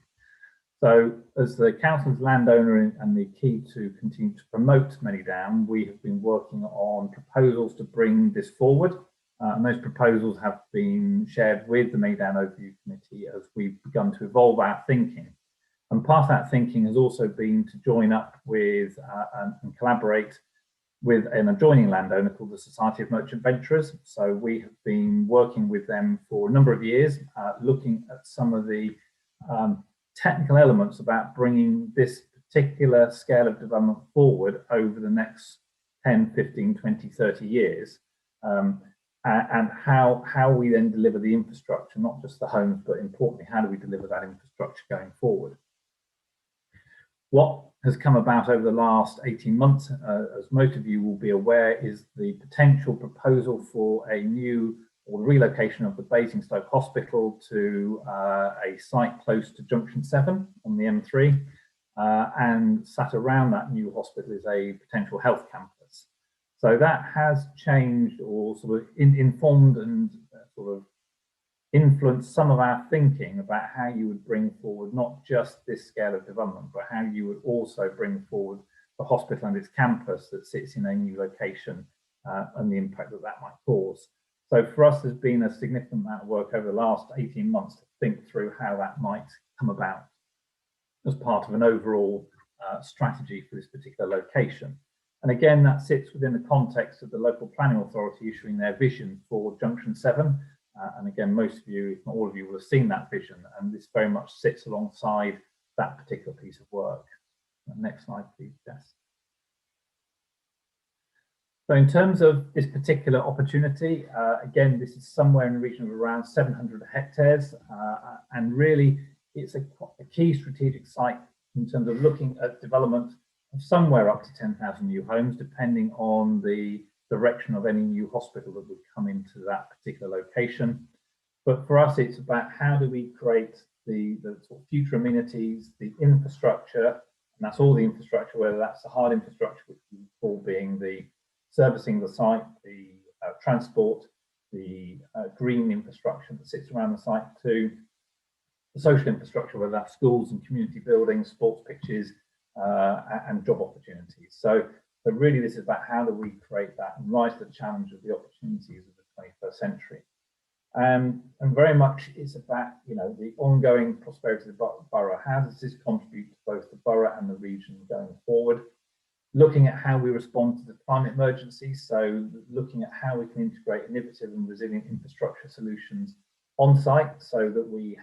So as the council's landowner and the key to continue to promote Manydown, we have been working on proposals to bring this forward. And those proposals have been shared with the Manydown Overview Committee as we've begun to evolve our thinking. And part of that thinking has also been to join up with and collaborate with an adjoining landowner called the Society of Merchant Venturers. So we have been working with them for a number of years, looking at some of the technical elements about bringing this particular scale of development forward over the next 10, 15, 20, 30 years. And how we then deliver the infrastructure, not just the homes, but importantly, how do we deliver that infrastructure going forward? What has come about over the last 18 months, as most of you will be aware, is the potential proposal for a new or the relocation of the Basingstoke Hospital to a site close to Junction 7 on the M3. And sat around that new hospital is a potential health campus. So that has changed or sort of informed and sort of influenced some of our thinking about how you would bring forward not just this scale of development, but how you would also bring forward the hospital and its campus that sits in a new location and the impact that that might cause. So for us, there's been a significant amount of work over the last 18 months to think through how that might come about as part of an overall strategy for this particular location. And again, that sits within the context of the local planning authority issuing their vision for Junction 7. And again, most of you, if not all of you, will have seen that vision, and this very much sits alongside that particular piece of work. Next slide, please, Jess. So in terms of this particular opportunity, again, this is somewhere in the region of around 700 hectares, and really it's a key strategic site in terms of looking at development of somewhere up to 10,000 new homes, depending on the direction of any new hospital that would come into that particular location. But for us, it's about how do we create the sort of future amenities, the infrastructure, and that's all the infrastructure, whether that's the hard infrastructure, which we call being the servicing the site, the transport, the green infrastructure that sits around the site, to the social infrastructure, whether that's schools and community buildings, sports pitches, and job opportunities. So really this is about how do we create that and rise to the challenge of the opportunities of the 21st century. And very much it's about, you know, the ongoing prosperity of the borough. How does this contribute to both the borough and the region going forward? looking at how we respond to the climate emergency, so looking at how we can integrate innovative and resilient infrastructure solutions on site so that we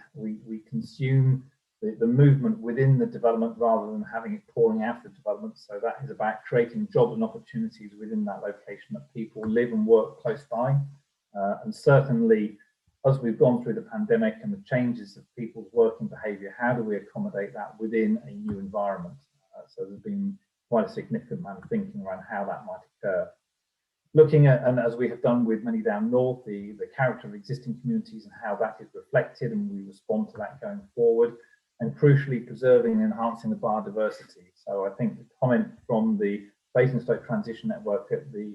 consume the movement within the development rather than having it pouring out of development. So that is about creating jobs and opportunities within that location that people live and work close by. And certainly, as we've gone through the pandemic and the changes of people's working behaviour, how do we accommodate that within a new environment? So there's been quite a significant amount of thinking around how that might occur. Looking at, and as we have done with Manydown North, the character of existing communities and how that is reflected, and we respond to that going forward, and crucially preserving and enhancing the biodiversity. So I think the comment from the Basingstoke Transition Network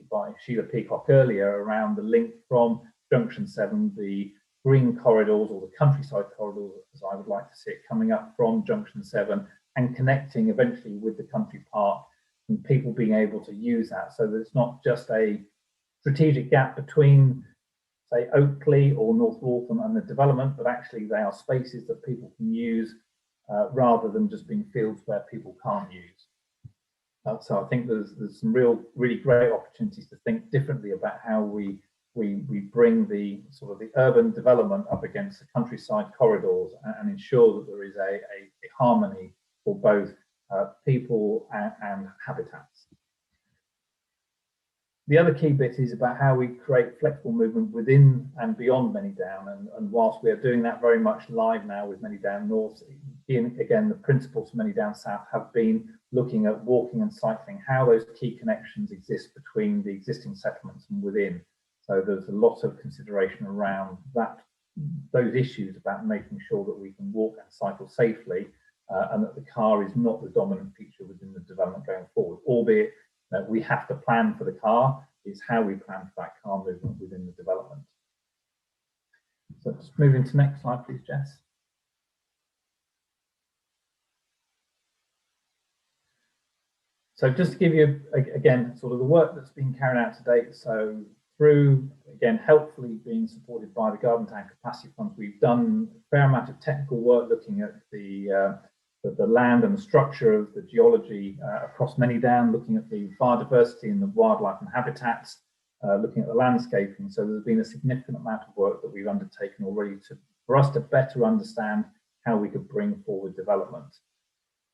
by Sheila Peacock earlier around the link from Junction 7, the green corridors or the countryside corridors, as I would like to see it, coming up from Junction 7 and connecting eventually with the country park, and people being able to use that so that it's not just a strategic gap between, say, Oakley or North Waltham and the development, but actually they are spaces that people can use rather than just being fields where people can't use. So I think there's some really great opportunities to think differently about how we bring the sort of the urban development up against the countryside corridors and ensure that there is a harmony for both people and habitats. The other key bit is about how we create flexible movement within and beyond Manydown, and whilst we are doing that very much live now with Manydown North, again, the principles for Manydown South have been looking at walking and cycling, how those key connections exist between the existing settlements and within. So there's a lot of consideration around those issues about making sure that we can walk and cycle safely, and that the car is not the dominant feature within the development going forward, albeit that we have to plan for the car. Is how we plan for that car movement within the development. So just move into next slide, please, Jess. So just to give you, again, sort of the work that's been carried out to date. So through, again, helpfully being supported by the Garden Town Capacity Fund, we've done a fair amount of technical work looking at the land and the structure of the geology across Manydown, looking at the biodiversity and the wildlife and habitats, looking at the landscaping. So there's been a significant amount of work that we've undertaken already for us to better understand how we could bring forward development.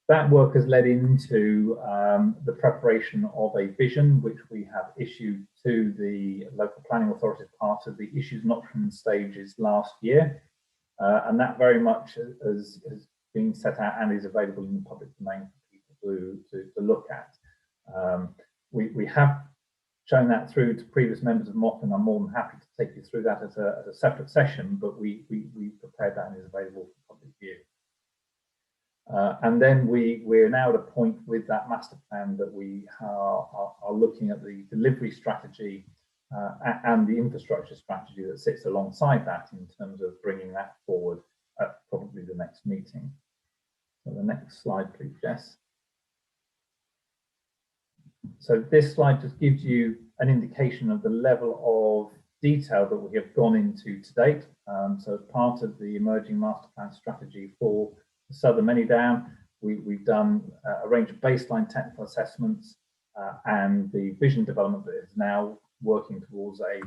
That work has led into the preparation of a vision, which we have issued to the local planning authority as part of the issues and options stages last year. And that very much has been set out and is available in the public domain for people to look at. We have shown that through to previous members of MOC, and I'm more than happy to take you through that as a separate session, but we prepared that and is available for public view. And then we're now at a point with that master plan that we are looking at the delivery strategy and the infrastructure strategy that sits alongside that in terms of bringing that forward at probably the next meeting. So the next slide, please, Jess. So this slide just gives you an indication of the level of detail that we have gone into to date. So as part of the emerging master plan strategy for the Southern Manydown, we've done a range of baseline technical assessments and the vision development that is now working towards a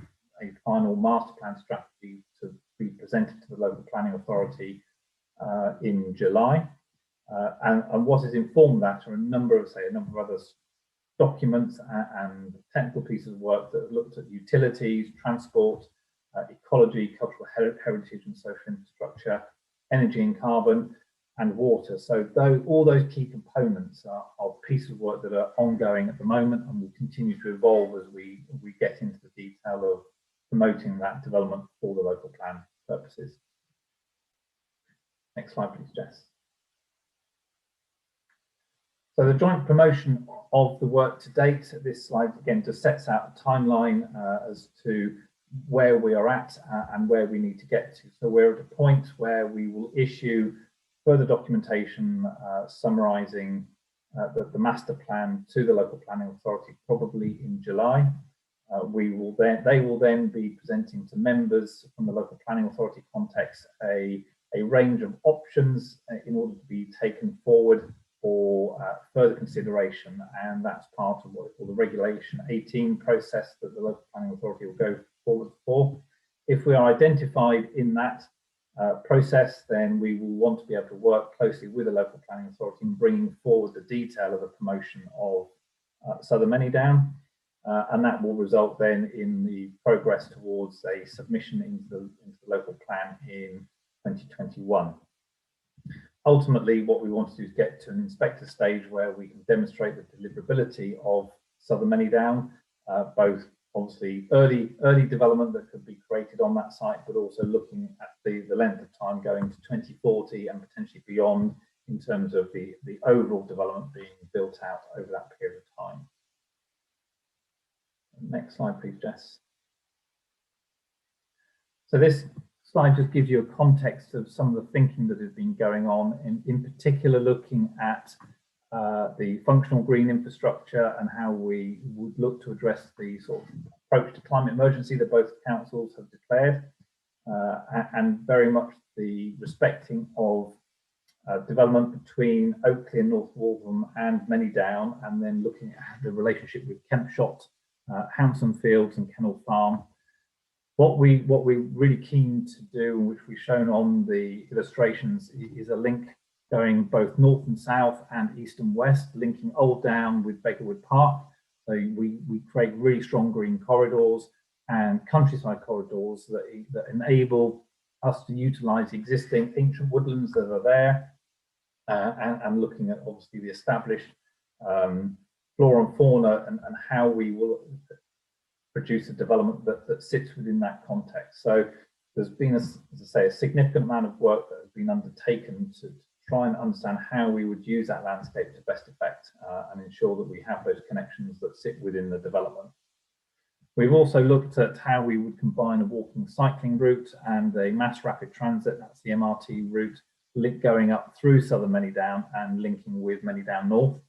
final master plan strategy to be presented to the local planning authority in July. And what has informed that are a number of other documents and technical pieces of work that have looked at utilities, transport, ecology, cultural heritage and social infrastructure, energy and carbon, and water. So all those key components are pieces of work that are ongoing at the moment and will continue to evolve as we get into the detail of promoting that development for the local plan purposes. Next slide, please, Jess. So the joint promotion of the work to date, this slide again just sets out a timeline as to where we are at and where we need to get to. So we're at a point where we will issue further documentation summarising the master plan to the local planning authority probably in July. They will then be presenting to members from the local planning authority context a range of options in order to be taken forward for further consideration, and that's part of what we call the Regulation 18 process that the local planning authority will go forward for. If we are identified in that process, then we will want to be able to work closely with the local planning authority in bringing forward the detail of the promotion of Southern Manydown, and that will result then in the progress towards a submission into the local plan in 2021. Ultimately, what we want to do is get to an inspector stage where we can demonstrate the deliverability of Southern Manydown, both obviously early development that could be created on that site, but also looking at the length of time going to 2040 and potentially beyond in terms of the overall development being built out over that period of time. Next slide, please, Jess. So this slide just gives you a context of some of the thinking that has been going on, in particular looking at the functional green infrastructure and how we would look to address the sort of approach to climate emergency that both councils have declared, and very much the respecting of development between Oakley and North Waltham and Manydown, and then looking at the relationship with Kempshott, Hampson Fields and Kennel Farm. What we're really keen to do, which we've shown on the illustrations, is a link going both north and south and east and west, linking Old Down with Beggarwood Park. So we create really strong green corridors and countryside corridors that enable us to utilise existing ancient woodlands that are there, and looking at obviously the established flora and fauna and how we will produce a development that sits within that context. So there's been, as I say, a significant amount of work that has been undertaken to try and understand how we would use that landscape to best effect and ensure that we have those connections that sit within the development. We've also looked at how we would combine a walking cycling route and a mass rapid transit, that's the MRT route, going up through Southern Manydown and linking with Manydown North.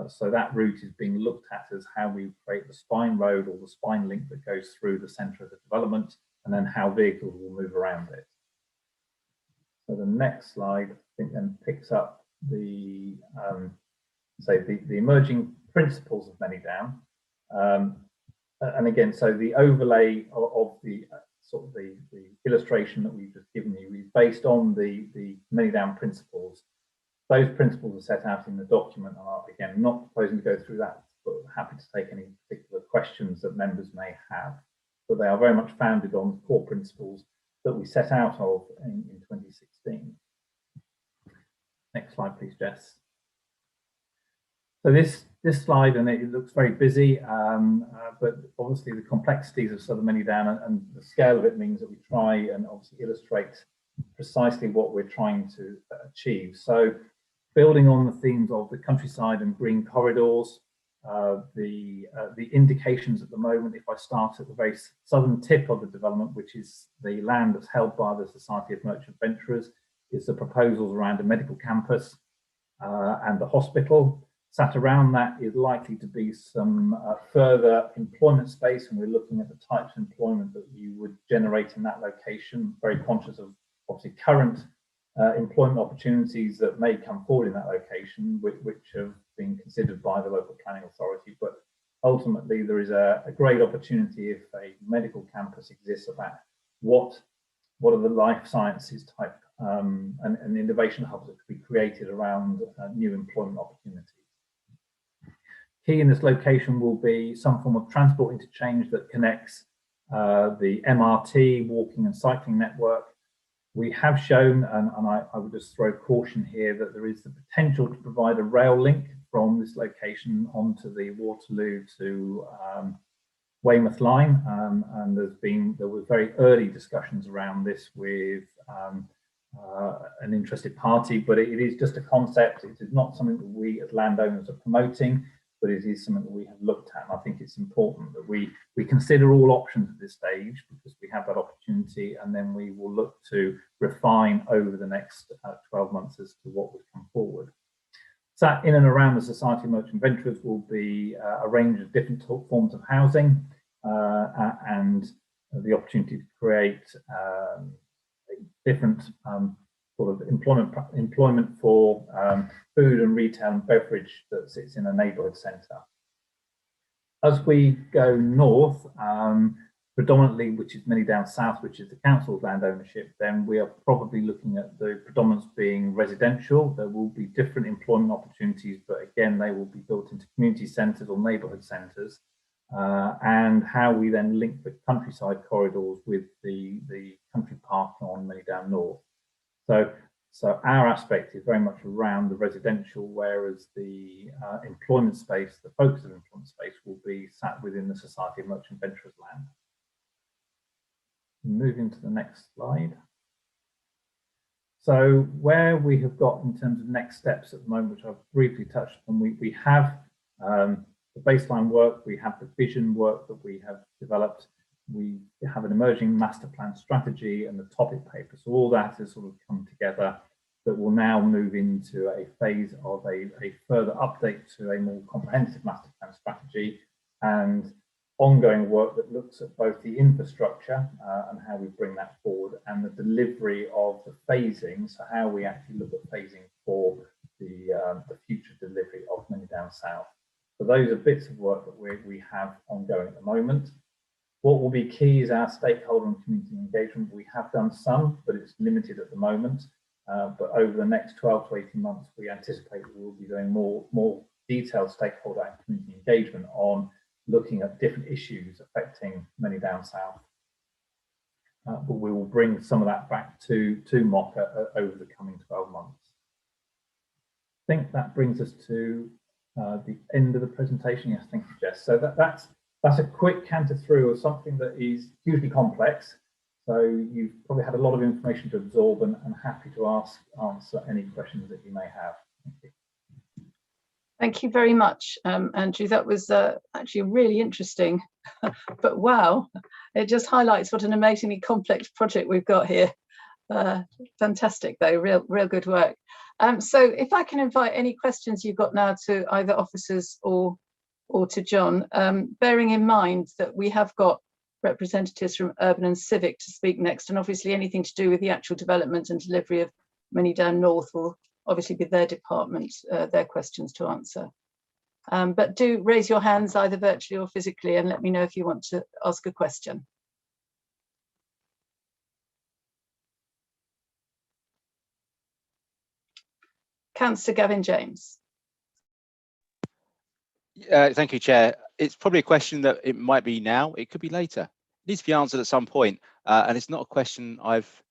So that route is being looked at as how we create the spine road or the spine link that goes through the centre of the development, and then how vehicles will move around it. So the next slide, I think, then picks up the the emerging principles of Manydown, and again, so the overlay of the sort of the illustration that we've just given you is based on the Manydown principles. Those principles are set out in the document, and are, again, not proposing to go through that, but happy to take any particular questions that members may have. But they are very much founded on core principles that we set out of in 2016. Next slide, please, Jess. So this slide, and it looks very busy, but obviously the complexities of Southern Manydown and the scale of it means that we try and obviously illustrate precisely what we're trying to achieve. So building on the themes of the countryside and green corridors, the indications at the moment, if I start at the very southern tip of the development, which is the land that's held by the Society of Merchant Venturers, is the proposals around a medical campus and the hospital. Sat around that is likely to be some further employment space, and we're looking at the types of employment that you would generate in that location, very conscious of obviously current employment opportunities that may come forward in that location, which have been considered by the local planning authority. But ultimately, there is a great opportunity if a medical campus exists about what are the life sciences type and innovation hubs that could be created around new employment opportunities. Key in this location will be some form of transport interchange that connects the MRT, walking and cycling network. We have shown, and I would just throw caution here, that there is the potential to provide a rail link from this location onto the Waterloo to Weymouth line, and there were very early discussions around this with an interested party, but it is just a concept. It is not something that we as landowners are promoting, but it is something that we have looked at, and I think it's important that we consider all options at this stage, because we have that opportunity, and then we will look to refine over the next 12 months as to what would come forward. Sat in and around the Society of Merchant Venturers will be a range of different forms of housing and the opportunity to create different sort of employment for food and retail and beverage that sits in a neighbourhood centre. As we go north, predominantly, which is Manydown South, which is the council's land ownership, then we are probably looking at the predominance being residential. There will be different employment opportunities, but again, they will be built into community centres or neighbourhood centres, and how we then link the countryside corridors with the country park on Manydown North. So our aspect is very much around the residential, whereas the employment space, the focus of employment space, will be sat within the Society of Merchant Venturers land. Moving to the next slide. So where we have got in terms of next steps at the moment, which I've briefly touched on, we have the baseline work, we have the vision work that we have developed, we have an emerging master plan strategy and the topic paper. So all that has sort of come together, that will now move into a phase of a further update to a more comprehensive master plan strategy and ongoing work that looks at both the infrastructure and how we bring that forward, and the delivery of the phasing, so how we actually look at phasing for the future delivery of Manydown South. So those are bits of work that we have ongoing at the moment. What will be key is our stakeholder and community engagement. We have done some, but it's limited at the moment. But over the next 12 to 18 months, we anticipate that we'll be doing more detailed stakeholder and community engagement on looking at different issues affecting Manydown South. But we will bring some of that back to MOCA over the coming 12 months. I think that brings us to the end of the presentation. Yes, thank you, Jess. So that's a quick canter through of something that is hugely complex. So you've probably had a lot of information to absorb, and happy to answer any questions that you may have. Thank you. Thank you very much, Andrew. That was actually really interesting, but wow, it just highlights what an amazingly complex project we've got here. Fantastic though, real good work. So if I can invite any questions you've got now to either officers or to John, bearing in mind that we have got representatives from Urban and Civic to speak next, and obviously anything to do with the actual development and delivery of Manydown North will obviously be their department, their questions to answer. But do raise your hands either virtually or physically and let me know if you want to ask a question. Councillor Gavin James. Thank you, Chair. It's probably a question that it might be now, it could be later. It needs to be answered at some point, and it's not a question I've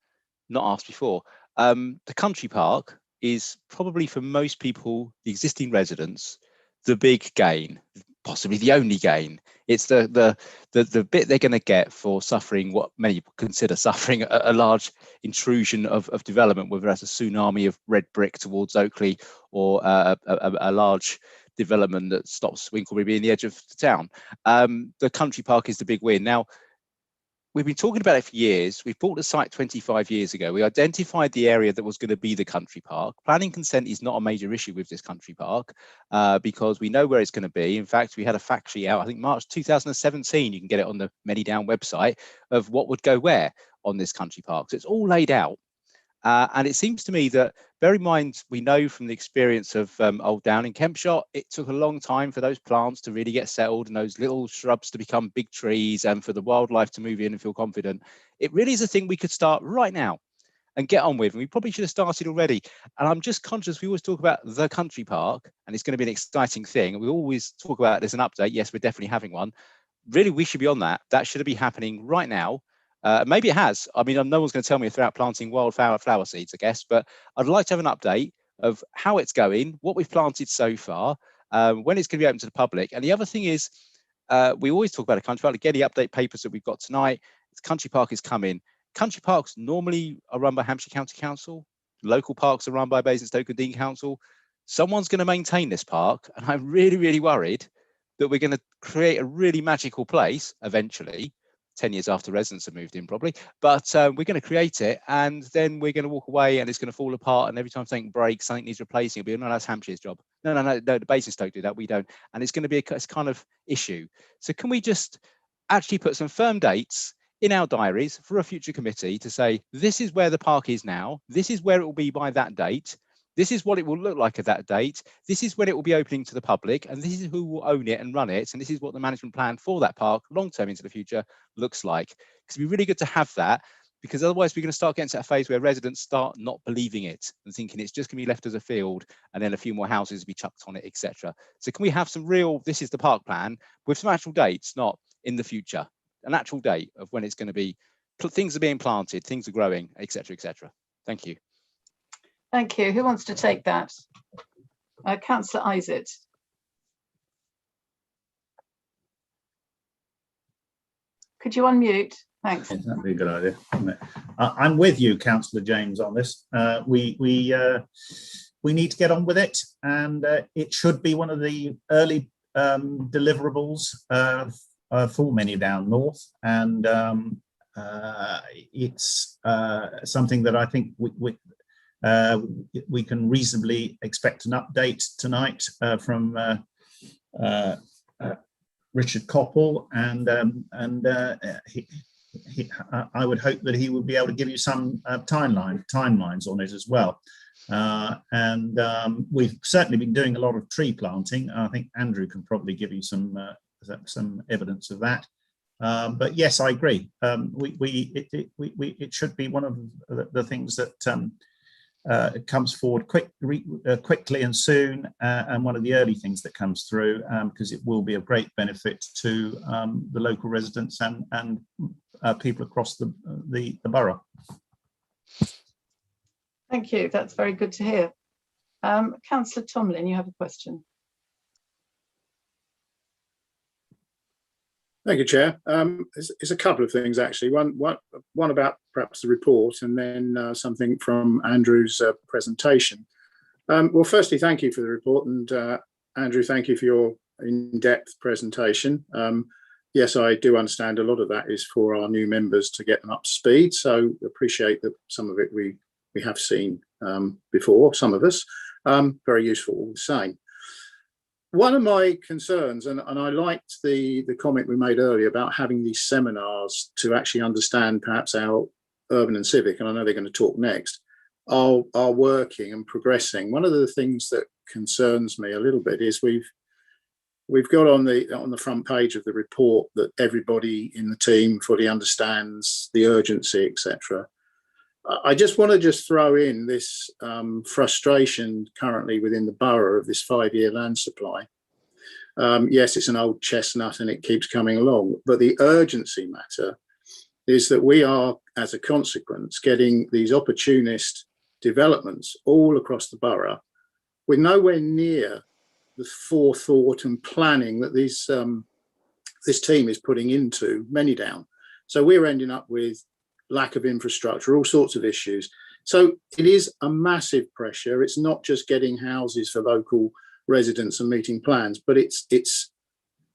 not asked before. The country park is probably for most people, the existing residents, the big gain, possibly the only gain. It's the bit they're going to get for suffering what many people consider suffering a large intrusion of development, whether that's a tsunami of red brick towards Oakley or a large development that stops Winklebury being the edge of the town. The country park is the big win. Now, we've been talking about it for years. We bought the site 25 years ago. We identified the area that was going to be the country park. Planning consent is not a major issue with this country park because we know where it's going to be. In fact, we had a fact sheet out, I think March 2017, you can get it on the Manydown website, of what would go where on this country park. So it's all laid out. And it seems to me that, bear in mind, we know from the experience of Old Down in Kempshire, it took a long time for those plants to really get settled and those little shrubs to become big trees and for the wildlife to move in and feel confident. It really is a thing we could start right now and get on with. And we probably should have started already. And I'm just conscious, we always talk about the country park and it's going to be an exciting thing. And we always talk about it as an update. Yes, we're definitely having one. Really, we should be on that. That should be happening right now. Maybe it has. I mean, no one's going to tell me without planting wildflower flower seeds, I guess, but I'd like to have an update of how it's going, what we've planted so far, when it's going to be open to the public. And the other thing is, we always talk about a country park. Again, the update papers that we've got tonight, the country park is coming. Country parks normally are run by Hampshire County Council. Local parks are run by Basingstoke and Dean Council. Someone's going to maintain this park, and I'm really, really worried that we're going to create a really magical place eventually, 10 years after residents have moved in probably, but we're going to create it and then we're going to walk away and it's going to fall apart, and every time something breaks, something needs replacing, it'll be, no, that's Hampshire's job. No, the Basingstoke do that, we don't. And it's going to be a kind of issue. So can we just actually put some firm dates in our diaries for a future committee to say, this is where the park is now, this is where it will be by that date, this is what it will look like at that date, this is when it will be opening to the public, and this is who will own it and run it, and this is what the management plan for that park long term into the future looks like. Because it'd be really good to have that, because otherwise we're going to start getting to a phase where residents start not believing it and thinking it's just going to be left as a field and then a few more houses will be chucked on it, etc. So can we have some real, this is the park plan with some actual dates, not in the future, an actual date of when it's going to be, things are being planted, things are growing, etc., etc. Thank you. Thank you. Who wants to take that? Councillor Isaac. Could you unmute? Thanks. Yeah, that'd be a good idea. I'm with you, Councillor James, on this. We need to get on with it, and it should be one of the early deliverables for Manydown North, and it's something that I think we can reasonably expect an update tonight from Richard Coppell, and I would hope that he will be able to give you some timelines on it as well. We've certainly been doing a lot of tree planting. I think Andrew can probably give you some evidence of that. But yes, I agree. It should be one of the things that comes forward quickly and soon, and one of the early things that comes through, because it will be of great benefit to the local residents and people across the borough. Thank you. That's very good to hear. Councillor Tomlin, you have a question. Thank you, Chair. It's a couple of things, actually. One about perhaps the report, and then something from Andrew's presentation. Well, firstly, thank you for the report, and Andrew, thank you for your in-depth presentation. Yes, I do understand a lot of that is for our new members to get them up to speed, so appreciate that some of it we have seen before, some of us. Very useful all the same. One of my concerns, and I liked the comment we made earlier about having these seminars to actually understand perhaps how urban and civic, and I know they're going to talk next, are working and progressing. One of the things that concerns me a little bit is we've got on the front page of the report that everybody in the team fully understands the urgency, etc. I just want to throw in this frustration currently within the borough of this 5-year land supply. Yes, it's an old chestnut and it keeps coming along, but the urgency matter is that we are, as a consequence, getting these opportunist developments all across the borough with nowhere near the forethought and planning that this team is putting into Manydown. So we're ending up with lack of infrastructure, all sorts of issues. So it is a massive pressure. It's not just getting houses for local residents and meeting plans, but it's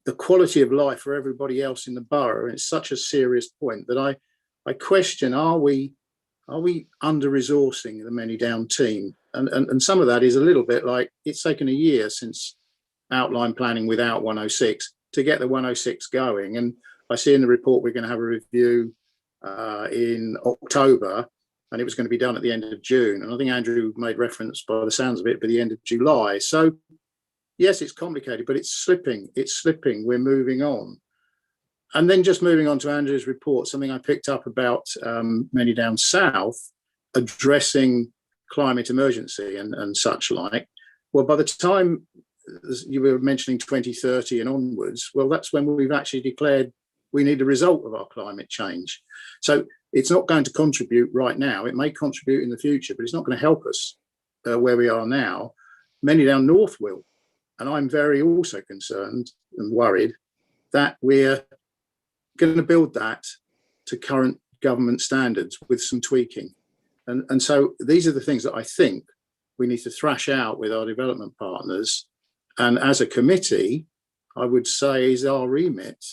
the quality of life for everybody else in the borough. And it's such a serious point that I question, are we under-resourcing the Manydown team? And some of that is a little bit like, it's taken a year since outline planning without 106 to get the 106 going. And I see in the report we're going to have a review in October, and it was going to be done at the end of June. And I think Andrew made reference, by the sounds of it, by the end of July. So yes, it's complicated, but it's slipping. We're moving on. And then just moving on to Andrew's report, something I picked up about Manydown South addressing climate emergency and such like. Well, by the time you were mentioning 2030 and onwards, well, that's when we've actually declared we need a result of our climate change. So it's not going to contribute right now. It may contribute in the future, but it's not going to help us where we are now. Manydown North will. And I'm very also concerned and worried that we're going to build that to current government standards with some tweaking. And so these are the things that I think we need to thrash out with our development partners. And as a committee, I would say is our remit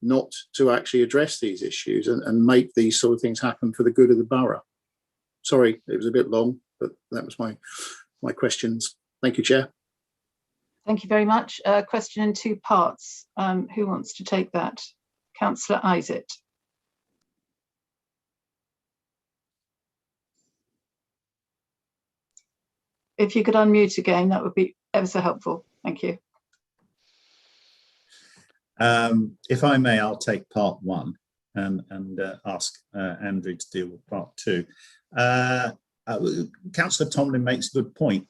not to actually address these issues and make these sort of things happen for the good of the borough. Sorry, it was a bit long, but that was my questions. Thank you, Chair. Thank you very much. Question in two parts. Who wants to take that? Councillor Isaac. if you could unmute again, that would be ever so helpful. Thank you. If I may, I'll take part one and ask Andrew to deal with part two. Councillor Tomlin makes a good point.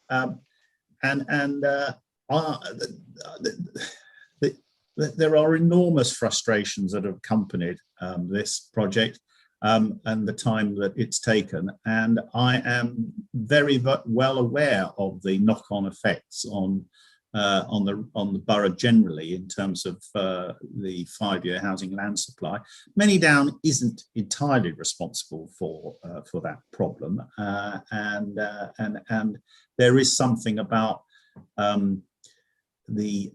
There are enormous frustrations that have accompanied this project and the time that it's taken, and I am very well aware of the knock-on effects on the borough generally in terms of the 5-year housing land supply. Manydown isn't entirely responsible for that problem, and there is something about the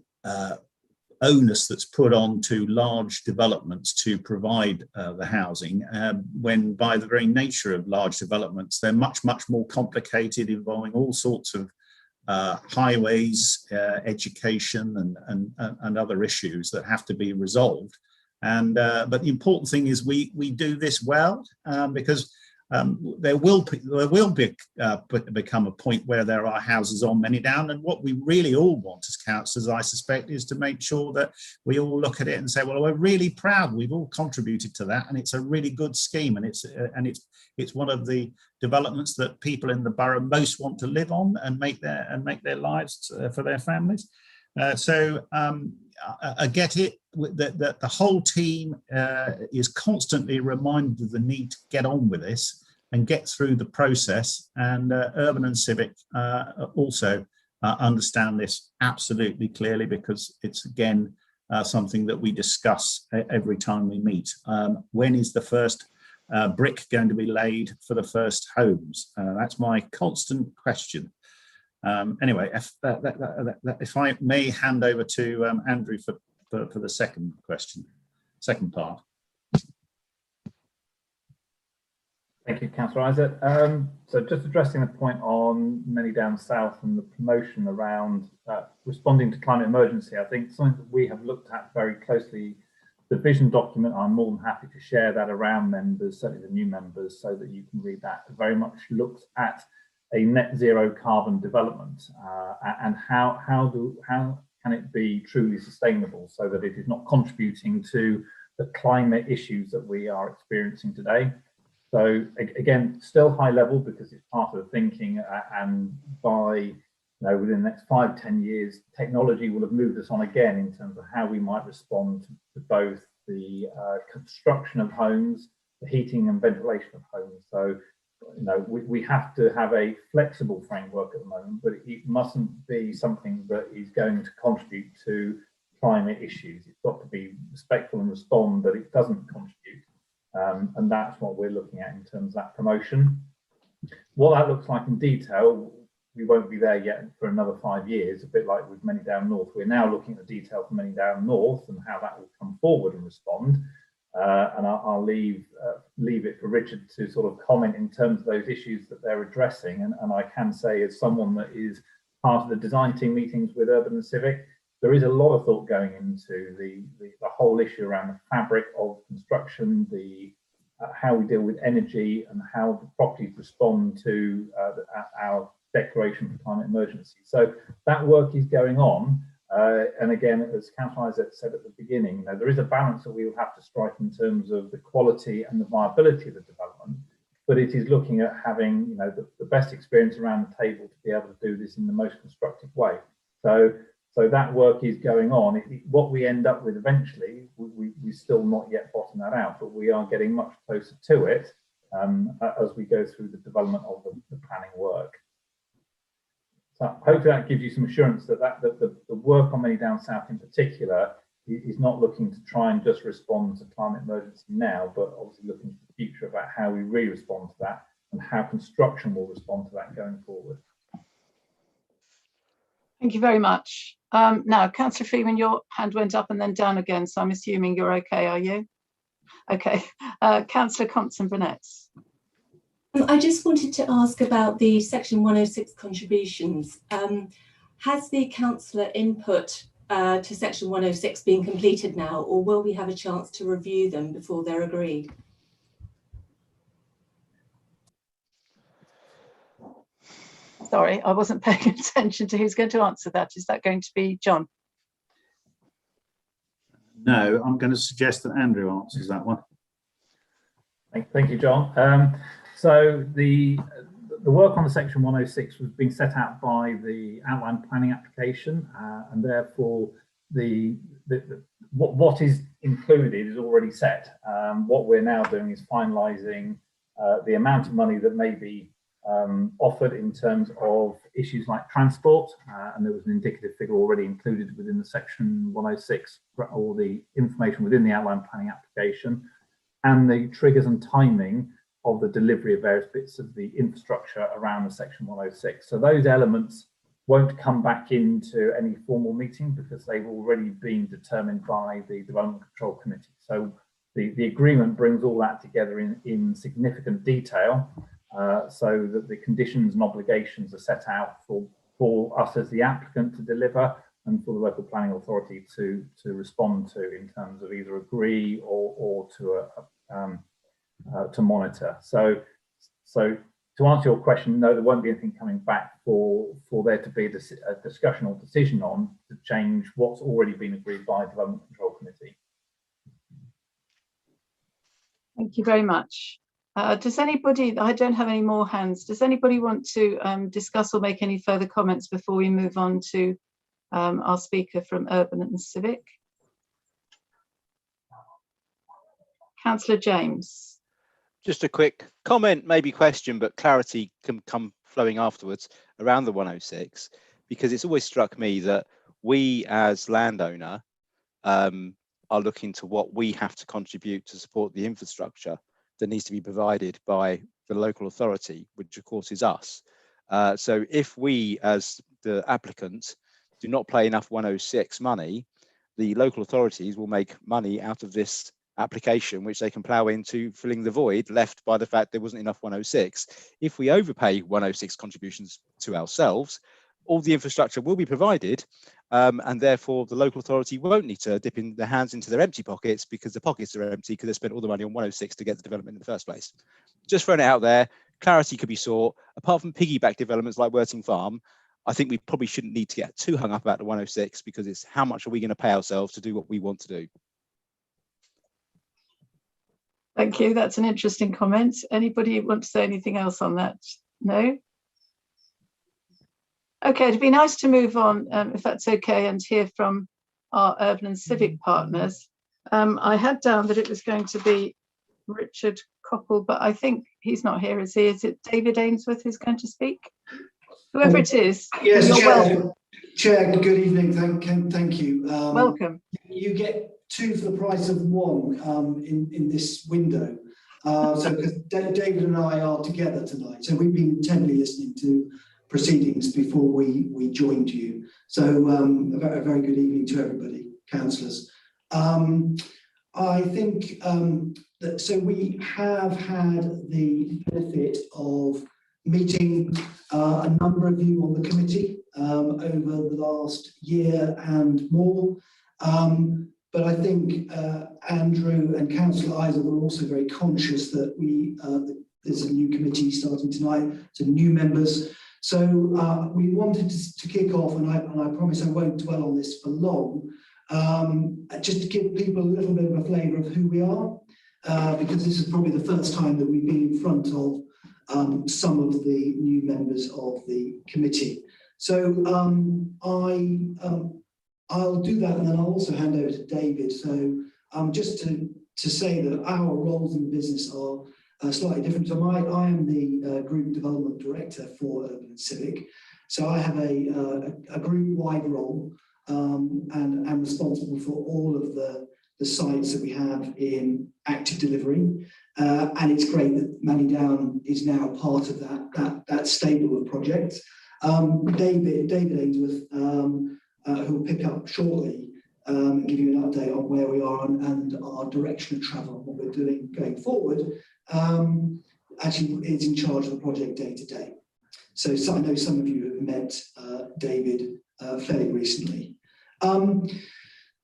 onus that's put on to large developments to provide the housing, when by the very nature of large developments, they're much more complicated, involving all sorts of highways, education and other issues that have to be resolved. And but the important thing is we do this well, because there will become a point where there are houses on Manydown, and what we really all want as councillors, I suspect, is to make sure that we all look at it and say, well, we're really proud, we've all contributed to that, and it's a really good scheme, and it's one of the developments that people in the borough most want to live on and make their lives for their families. I get it that the whole team is constantly reminded of the need to get on with this and get through the process, and Urban and Civic also understand this absolutely clearly, because it's again something that we discuss every time we meet. When is the first brick going to be laid for the first homes? That's my constant question. Anyway, if I may hand over to Andrew for the second part. Thank you, Councillor Isaac. So just addressing the point on Manydown South and the promotion around responding to climate emergency, I think something that we have looked at very closely, the vision document, I'm more than happy to share that around members, certainly the new members, so that you can read that. It very much looks at a net zero carbon development and how can it be truly sustainable so that it is not contributing to the climate issues that we are experiencing today. So again, still high level because it's part of the thinking, and by within the next 5-10 years, technology will have moved us on again in terms of how we might respond to both the construction of homes, the heating and ventilation of homes. So we have to have a flexible framework at the moment, but it mustn't be something that is going to contribute to climate issues. It's got to be respectful and respond, but it doesn't contribute. And that's what we're looking at in terms of that promotion. What that looks like in detail, we won't be there yet for another 5 years, a bit like with Manydown North. We're now looking at the detail for Manydown North and how that will come forward and respond. And I'll leave it for Richard to sort of comment in terms of those issues that they're addressing. And I can say, as someone that is part of the design team meetings with Urban and Civic, there is a lot of thought going into the whole issue around the fabric of construction, how we deal with energy, and how the properties respond to our declaration for climate emergency. So that work is going on. And again, as Councillor Isaac said at the beginning, there is a balance that we will have to strike in terms of the quality and the viability of the development, but it is looking at having the best experience around the table to be able to do this in the most constructive way. So that work is going on. What we end up with eventually, we still not yet bottom that out, but we are getting much closer to it as we go through the development of the planning work. So hopefully that gives you some assurance that the work on Manydown South in particular is not looking to try and just respond to climate emergency now, but obviously looking to the future about how we really respond to that and how construction will respond to that going forward. Thank you very much. Now, Councillor Freeman, your hand went up and then down again, so I'm assuming you're okay, are you? Okay. Councillor Compton-Burnett. I just wanted to ask about the Section 106 contributions. Has the councillor input to Section 106 been completed now, or will we have a chance to review them before they're agreed? Sorry, I wasn't paying attention to who's going to answer that. Is that going to be John? No, I'm going to suggest that Andrew answers that one. Thank you, John. So the work on the Section 106 was being set out by the outline planning application, and therefore what is included is already set. What we're now doing is finalising the amount of money that may be offered in terms of issues like transport, and there was an indicative figure already included within the Section 106, or the information within the outline planning application, and the triggers and timing of the delivery of various bits of the infrastructure around the Section 106. So those elements won't come back into any formal meeting because they've already been determined by the Development Control Committee. So the agreement brings all that together in significant detail, so that the conditions and obligations are set out for us as the applicant to deliver, and for the local planning authority to respond to in terms of either agree or to monitor. So to answer your question, no, there won't be anything coming back for there to be a discussion or decision on to change what's already been agreed by Development Control Committee. Thank you very much. Does anybody, I don't have any more hands, does anybody want to discuss or make any further comments before we move on to our speaker from Urban and Civic? Councillor James. Just a quick comment, maybe question, but clarity can come flowing afterwards around the 106, because it's always struck me that we as landowner are looking to what we have to contribute to support the infrastructure that needs to be provided by the local authority, which of course is us. So if we as the applicant do not pay enough 106 money, the local authorities will make money out of this application, which they can plough into filling the void left by the fact there wasn't enough 106. If we overpay 106 contributions to ourselves, all the infrastructure will be provided, and therefore the local authority won't need to dip in their hands into their empty pockets, because the pockets are empty because they spent all the money on 106 to get the development in the first place. Just throwing it out there, clarity could be sought. Apart from piggyback developments like Worthing Farm, I think we probably shouldn't need to get too hung up about the 106, because it's how much are we going to pay ourselves to do what we want to do. Thank you, that's an interesting comment. Anybody want to say anything else on that? No? Okay, it'd be nice to move on, if that's okay, and hear from our urban and civic partners. I had down that it was going to be Richard Coppell, but I think he's not here, is he? Is it David Ainsworth who's going to speak? Whoever it is, yes, you're Chair, welcome. Chair, good evening, thank you. Welcome. You get two for the price of one in this window. So because David and I are together tonight, so we've been intently listening to proceedings before we joined you. So a very good evening to everybody, councillors. I think that so we have had the benefit of meeting a number of you on the committee over the last year and more. But I think Andrew and Councillor Isa were also very conscious that there's a new committee starting tonight, so new members. So we wanted to kick off, and I promise I won't dwell on this for long, just to give people a little bit of a flavour of who we are, because this is probably the first time that we've been in front of some of the new members of the committee. So I'll do that, and then I'll also hand over to David. So just to say that our roles in the business are slightly different. So I am the Group Development Director for Urban and Civic. So I have a group-wide role and am responsible for all of the sites that we have in active delivery. And it's great that Manydown is now part of that stable of projects. David Ainsworth, who will pick up shortly, and give you an update on where we are and our direction of travel and what we're doing going forward, actually is in charge of the project day to day. So I know some of you have met David fairly recently.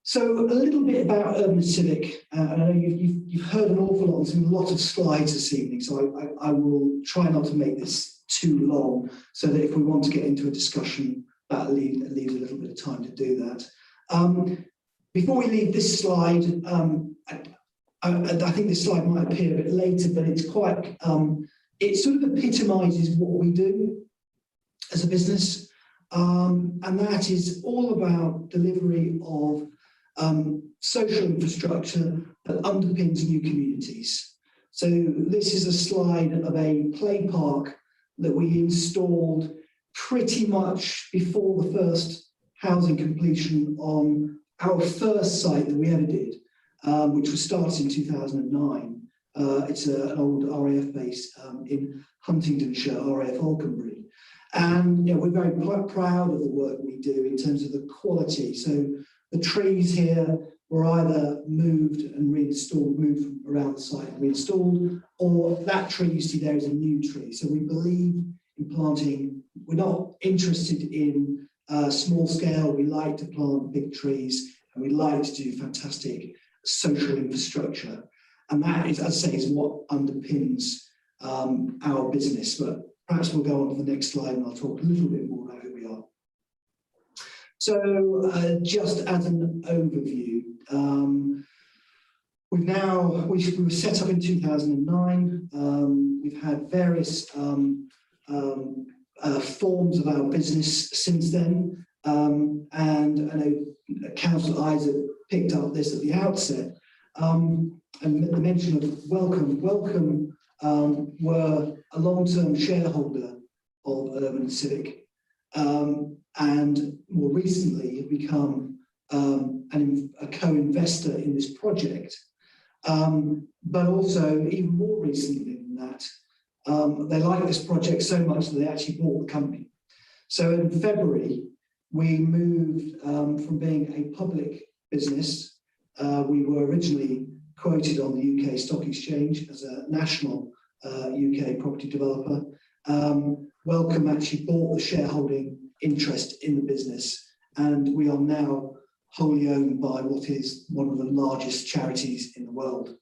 So a little bit about Urban Civic. I know you've heard an awful lot. There's been a lot of slides this evening, so I will try not to make this too long, so that if we want to get into a discussion, that leaves a little bit of time to do that. Before we leave this slide, I think this slide might appear a bit later, but it's quite, it sort of epitomises what we do as a business, and that is all about delivery of social infrastructure that underpins new communities. So this is a slide of a play park that we installed pretty much before the first housing completion on our first site that we ever did, which was started in 2009. It's an old RAF base in Huntingdonshire, RAF Alconbury. And we're very proud of the work we do in terms of the quality. So the trees here were either moved and reinstalled, moved from around the site and reinstalled, or that tree you see there is a new tree. So we believe in planting. We're not interested in small scale. We like to plant big trees, and we like to do fantastic social infrastructure. And that is, as I say, is what underpins our business. But perhaps we'll go on to the next slide and I'll talk a little bit more about who we are. So just as an overview, we were set up in 2009. We've had various forms of our business since then. And I know Councillor Isaac picked up this at the outset. And the mention of Welcome. Welcome were a long-term shareholder of Urban Civic, and more recently have become a co-investor in this project. But also, even more recently than that, they like this project so much that they actually bought the company. So in February, we moved from being a public business. We were originally quoted on the UK Stock Exchange as a national UK property developer. Welcome actually bought the shareholding interest in the business, and we are now wholly owned by what is one of the largest charities in the world.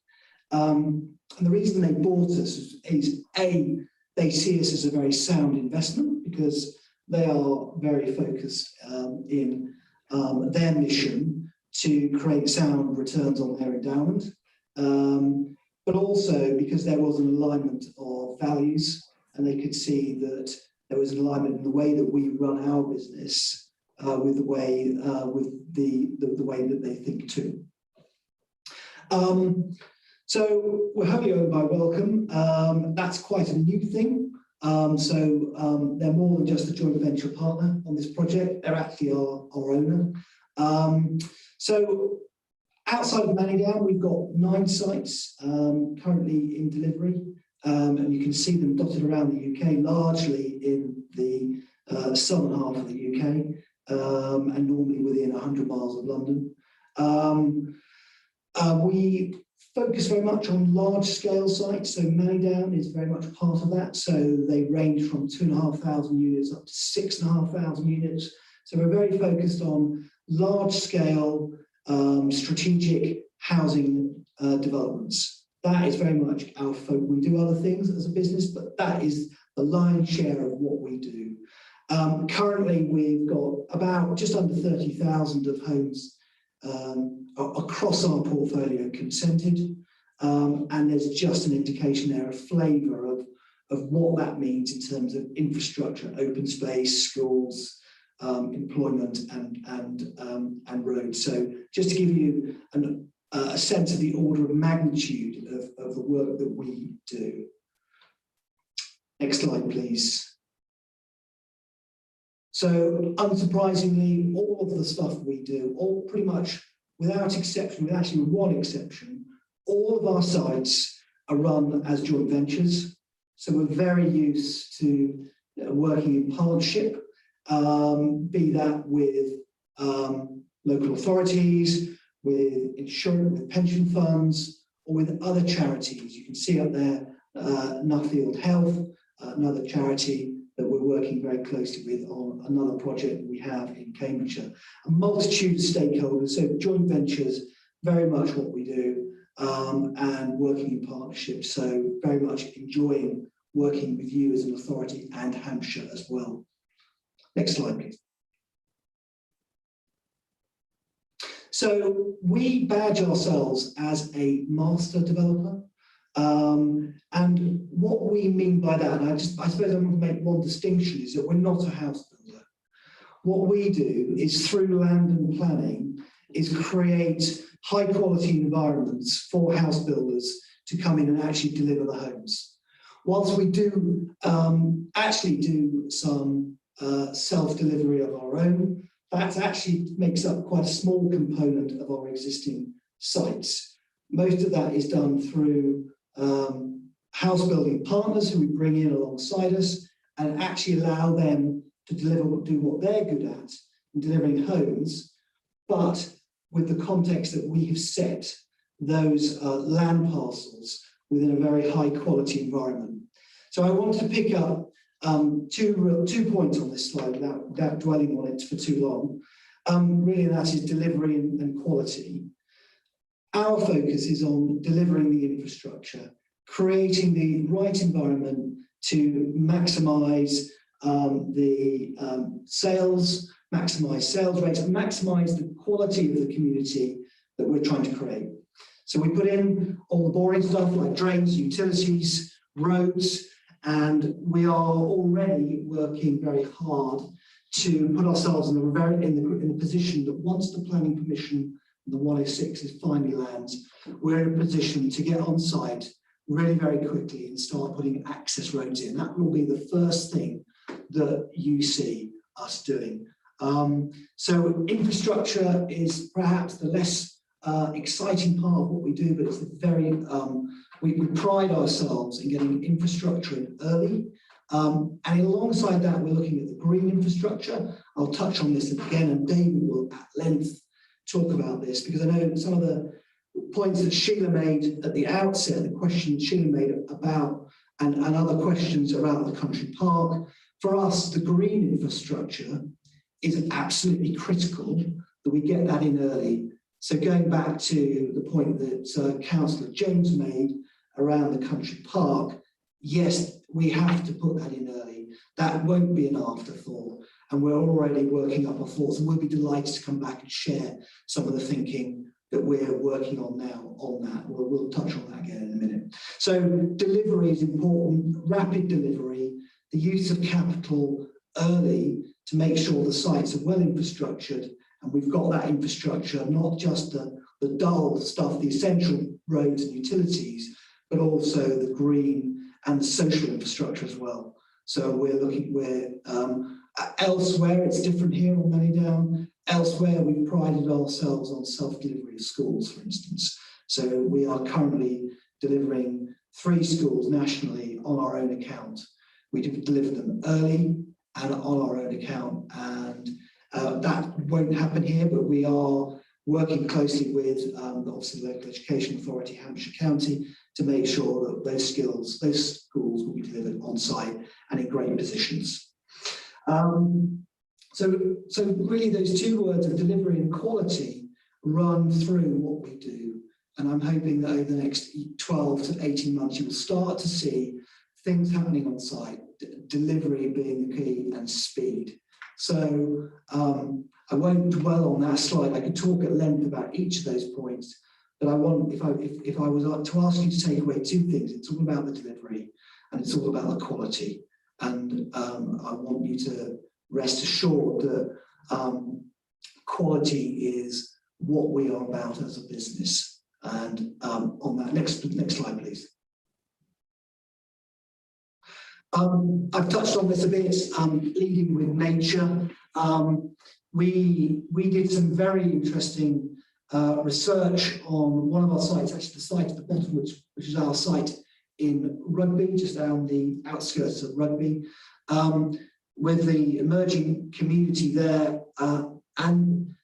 And the reason they bought us is A, they see us as a very sound investment because they are very focused in their mission to create sound returns on their endowment, but also because there was an alignment of values, and they could see that there was an alignment in the way that we run our business with the way that they think too. So we're wholly owned by Welcome. That's quite a new thing. So they're more than just a joint venture partner on this project. They're actually our owner. So outside of Manydown, we've got 9 sites currently in delivery, and you can see them dotted around the UK, largely in the southern half of the UK, and normally within 100 miles of London. We focus very much on large-scale sites, so Manydown is very much part of that. So they range from 2,500 units up to 6,500 units. So we're very focused on large-scale strategic housing developments. That is very much our focus. We do other things as a business, but that is the lion's share of what we do. Currently, we've got about just under 30,000 of homes across our portfolio consented, and there's just an indication there, a flavour of what that means in terms of infrastructure, open space, schools, employment, and roads. So just to give you a sense of the order of magnitude of the work that we do. Next slide, please. So unsurprisingly, all of the stuff we do, all pretty much without exception, with actually one exception, all of our sites are run as joint ventures. So we're very used to working in partnership, be that with local authorities, with insurance, with pension funds, or with other charities. You can see up there Nuffield Health, another charity that we're working very closely with on another project we have in Cambridgeshire. A multitude of stakeholders, so joint ventures, very much what we do, and working in partnerships. So very much enjoying working with you as an authority and Hampshire as well. Next slide, please. So we badge ourselves as a master developer. And what we mean by that, and I suppose I want to make one distinction, is that we're not a house builder. What we do is through land and planning is create high quality environments for house builders to come in and actually deliver the homes. Whilst we do actually do some self-delivery of our own, that actually makes up quite a small component of our existing sites. Most of that is done through house building partners who we bring in alongside us and actually allow them to do what they're good at in delivering homes, but with the context that we have set those land parcels within a very high quality environment. So I want to pick up two points on this slide without dwelling on it for too long. Really, that is delivery and quality. Our focus is on delivering the infrastructure, creating the right environment to maximise the sales, maximise sales rates, and maximise the quality of the community that we're trying to create. So we put in all the boring stuff like drains, utilities, roads, and we are already working very hard to put ourselves in the position that once the planning permission, the 106 is finally lands, we're in a position to get on site really very quickly and start putting access roads in. That will be the first thing that you see us doing. So infrastructure is perhaps the less exciting part of what we do, but it's the very, we pride ourselves in getting infrastructure in early. And alongside that, we're looking at the green infrastructure. I'll touch on this again, and David will at length talk about this, because I know some of the points that Sheila made at the outset, the question Sheila made about, and other questions around the country park. For us, the green infrastructure is absolutely critical that we get that in early. So going back to the point that Councillor James made around the country park, yes, we have to put that in early. That won't be an afterthought. And we're already working up our thoughts, and we'll be delighted to come back and share some of the thinking that we're working on now on that. We'll touch on that again in a minute. So delivery is important, rapid delivery, the use of capital early to make sure the sites are well infrastructured, and we've got that infrastructure, not just the dull stuff, the essential roads and utilities, but also the green and the social infrastructure as well. So elsewhere, it's different here on Manydown. Elsewhere, we've prided ourselves on self-delivery of schools, for instance. So we are currently delivering 3 schools nationally on our own account. We deliver them early and on our own account, and that won't happen here, but we are working closely with obviously the Local Education Authority, Hampshire County, to make sure that those schools will be delivered on site and in great positions. So really those 2 words of delivery and quality run through what we do. And I'm hoping that over the next 12 to 18 months, you will start to see things happening on site, delivery being the key, and speed. So I won't dwell on that slide. I could talk at length about each of those points, but I want, if I was to ask you to take away 2 things, it's all about the delivery and it's all about the quality. And I want you to rest assured that quality is what we are about as a business. And on that, next slide, please. I've touched on this a bit, leading with nature. We did some very interesting research on one of our sites, actually the site at the bottom, which is our site in Rugby, just down the outskirts of Rugby, with the emerging community there. And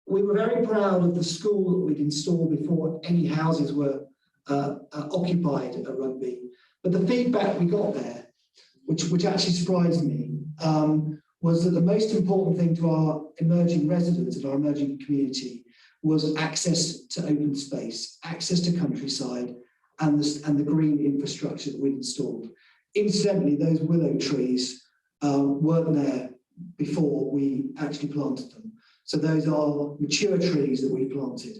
we were very proud of the school that we'd installed before any houses were occupied at Rugby. But the feedback we got there which actually surprised me, was that the most important thing to our emerging residents and our emerging community was access to open space, access to countryside, and the green infrastructure that we'd installed. Incidentally, those willow trees weren't there before we actually planted them. So those are mature trees that we planted.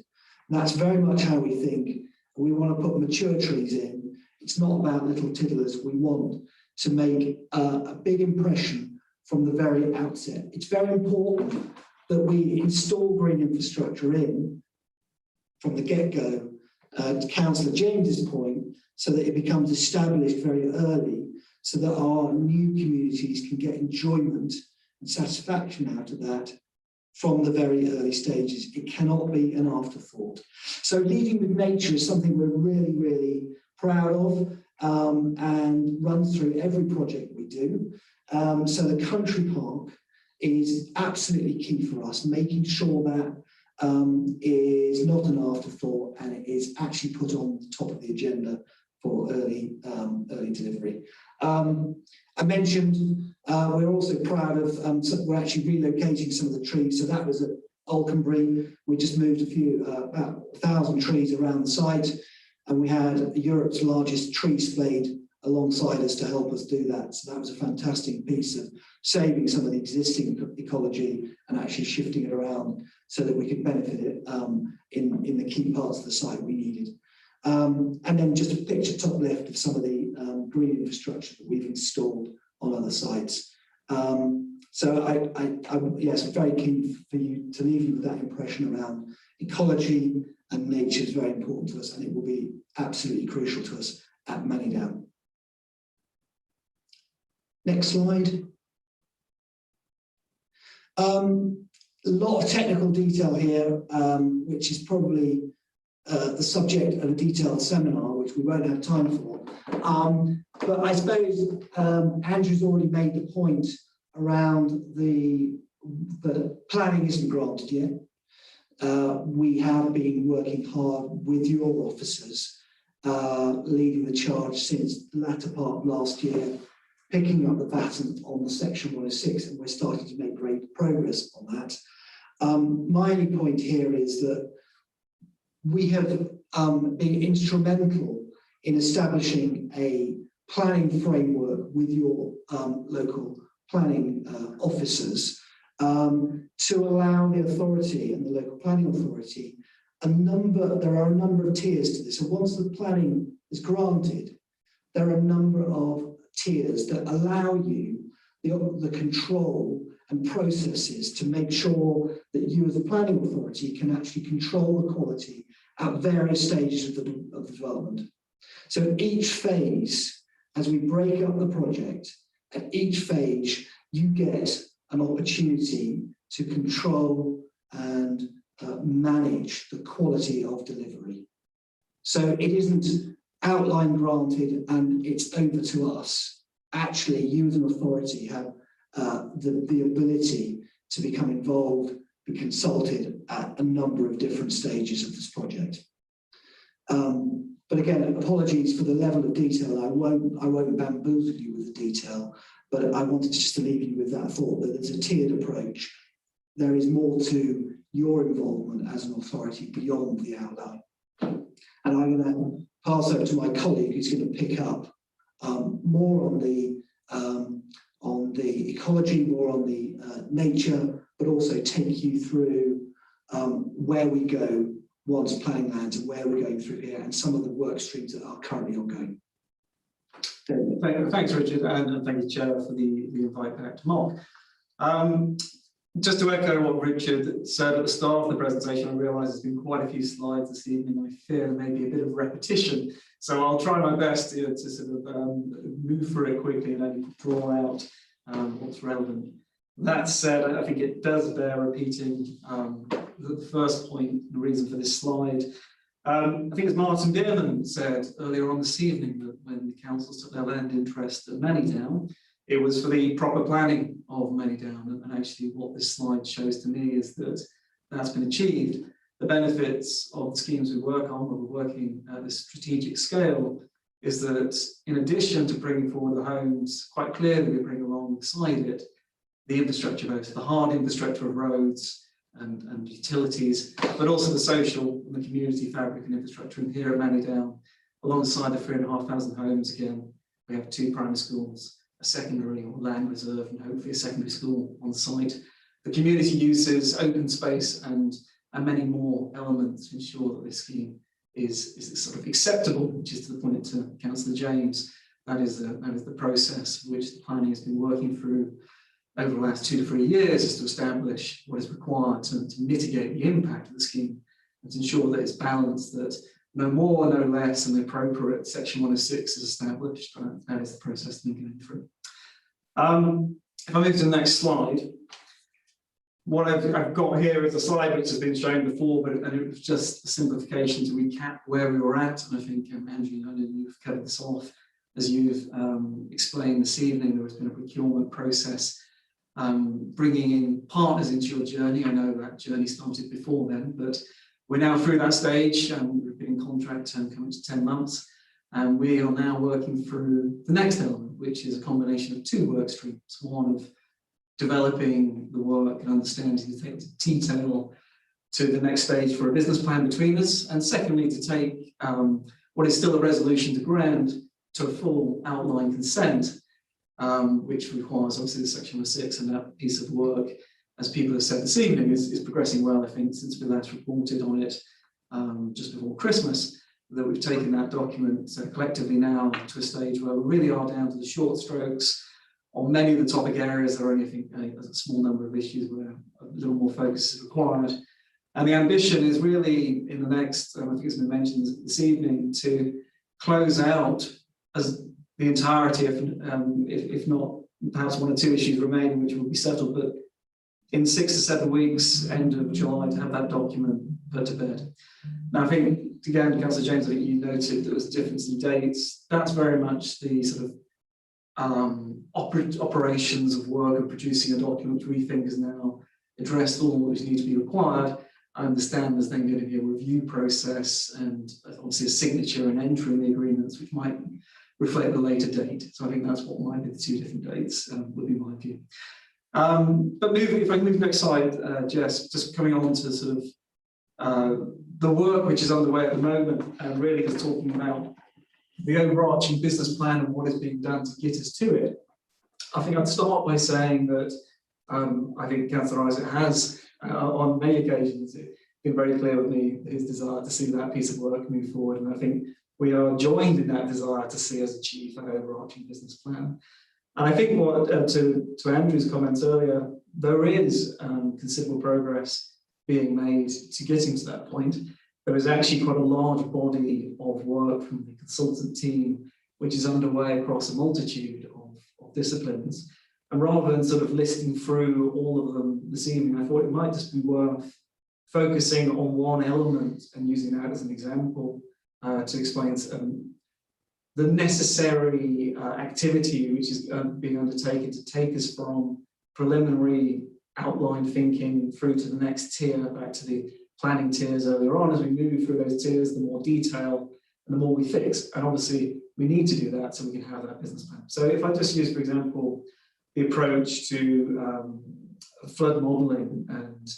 And that's very much how we think. We want to put mature trees in. It's not about little tiddlers. We want to make a big impression from the very outset. It's very important that we install green infrastructure in from the get-go, to Councillor James's point, so that it becomes established very early, so that our new communities can get enjoyment and satisfaction out of that from the very early stages. It cannot be an afterthought. So leading with nature is something we're really, really proud of, and runs through every project we do. So the country park is absolutely key for us, making sure that is not an afterthought and it is actually put on the top of the agenda for early delivery. I mentioned we're also proud of, we're actually relocating some of the trees. So that was at Alconbury. We just moved about 1,000 trees around the site, and we had Europe's largest tree spade alongside us to help us do that. So that was a fantastic piece of saving some of the existing ecology and actually shifting it around so that we could benefit it in the key parts of the site we needed. And then just a picture top left of some of the green infrastructure that we've installed on other sites. So yes, I'm very keen for you to leave you with that impression around ecology and nature is very important to us, and it will be absolutely crucial to us at Manydown. Next slide. A lot of technical detail here, which is probably the subject of a detailed seminar, which we won't have time for. But I suppose Andrew's already made the point around the planning isn't granted yet. We have been working hard with your officers, leading the charge since the latter part of last year, picking up the baton on the Section 106, and we're starting to make great progress on that. My only point here is that we have been instrumental in establishing a planning framework with your local planning officers to allow the authority and the local planning authority there are a number of tiers to this. So once the planning is granted, there are a number of tiers that allow you the control and processes to make sure that you as a planning authority can actually control the quality at various stages of the development. So at each phase, as we break up the project, at each phase, you get an opportunity to control and manage the quality of delivery. So it isn't outline granted and it's over to us. Actually, you as an authority have the ability to become involved, be consulted at a number of different stages of this project. But again, apologies for the level of detail. I won't bamboozle you with the detail, but I wanted just to leave you with that thought that there's a tiered approach. There is more to your involvement as an authority beyond the outline. And I'm going to pass over to my colleague who's going to pick up more on the ecology, more on the nature, but also take you through where we go once planning lands and where we're going through here and some of the work streams that are currently ongoing. Thanks, Richard, and thank you, Chair, for the invite back to Mark. Just to echo what Richard said at the start of the presentation, I realise there's been quite a few slides this evening. I fear there may be a bit of repetition, so I'll try my best to sort of move through it quickly and only draw out what's relevant. That said, I think it does bear repeating the first point, the reason for this slide. I think as Martin Bierman said earlier on this evening, that when the councils took their land interest at Manydown, it was for the proper planning of Manydown, and actually what this slide shows to me is that that's been achieved. The benefits of the schemes we work on, when we're working at a strategic scale, is that in addition to bringing forward the homes, quite clearly we bring alongside it the infrastructure, both the hard infrastructure of roads and utilities, but also the social and the community fabric and infrastructure. And here at Manydown, alongside the 3,500 homes, again, we have 2 primary schools, a secondary or land reserve, and hopefully a secondary school on site. The community uses, open space, and many more elements to ensure that this scheme is sort of acceptable, which is to the point to Councillor James. That is the process which the planning has been working through over the last 2 to 3 years, is to establish what is required to mitigate the impact of the scheme and to ensure that it's balanced, that no more, no less, and the appropriate Section 106 is established. That is the process we're going through. If I move to the next slide, what I've got here is a slide which has been shown before, and it was just a simplification to recap where we were at. And I think, Andrew, I know you've covered this off. As you've explained this evening, there has been a procurement process bringing in partners into your journey. I know that journey started before then, but we're now through that stage, and we've been in contract coming to 10 months, and we are now working through the next element, which is a combination of 2 work streams. One of developing the work and understanding the detail to the next stage for a business plan between us, and secondly, to take what is still a resolution to grant to a full outline consent, which requires obviously the Section 106, and that piece of work, as people have said this evening, is progressing well. I think since we last reported on it just before Christmas, that we've taken that document collectively now to a stage where we really are down to the short strokes. On many of the topic areas, there are only, I think, a small number of issues where a little more focus is required. And the ambition is really in the next, I think it's been mentioned this evening, to close out as the entirety, if not perhaps 1 or 2 issues remaining, which will be settled, but in 6 to 7 weeks, end of July, to have that document put to bed. Now, I think, again, Councillor James, I think you noted there was a difference in dates. That's very much the sort of operations of work and producing a document which we think has now addressed all what need to be required. I understand there's then going to be a review process and obviously a signature and entry in the agreements, which might reflect the later date. So I think that's what might be the 2 different dates, would be my view. But moving, if I move next slide, Jess, just coming on to sort of the work which is underway at the moment, and really just talking about the overarching business plan and what is being done to get us to it. I think I'd start by saying that I think Councillor Isaac has, on many occasions, been very clear with me his desire to see that piece of work move forward, and I think we are joined in that desire to see us achieve that overarching business plan. And I think what, to Andrew's comments earlier, there is considerable progress being made to getting to that point. There is actually quite a large body of work from the consultant team, which is underway across a multitude of disciplines. And rather than sort of listing through all of them this evening, I thought it might just be worth focusing on one element and using that as an example to explain the necessary activity which is being undertaken to take us from preliminary outline thinking through to the next tier, back to the planning tiers earlier on. As we move through those tiers, the more detail and the more we fix. And obviously, we need to do that so we can have that business plan. So if I just use, for example, the approach to flood modelling, and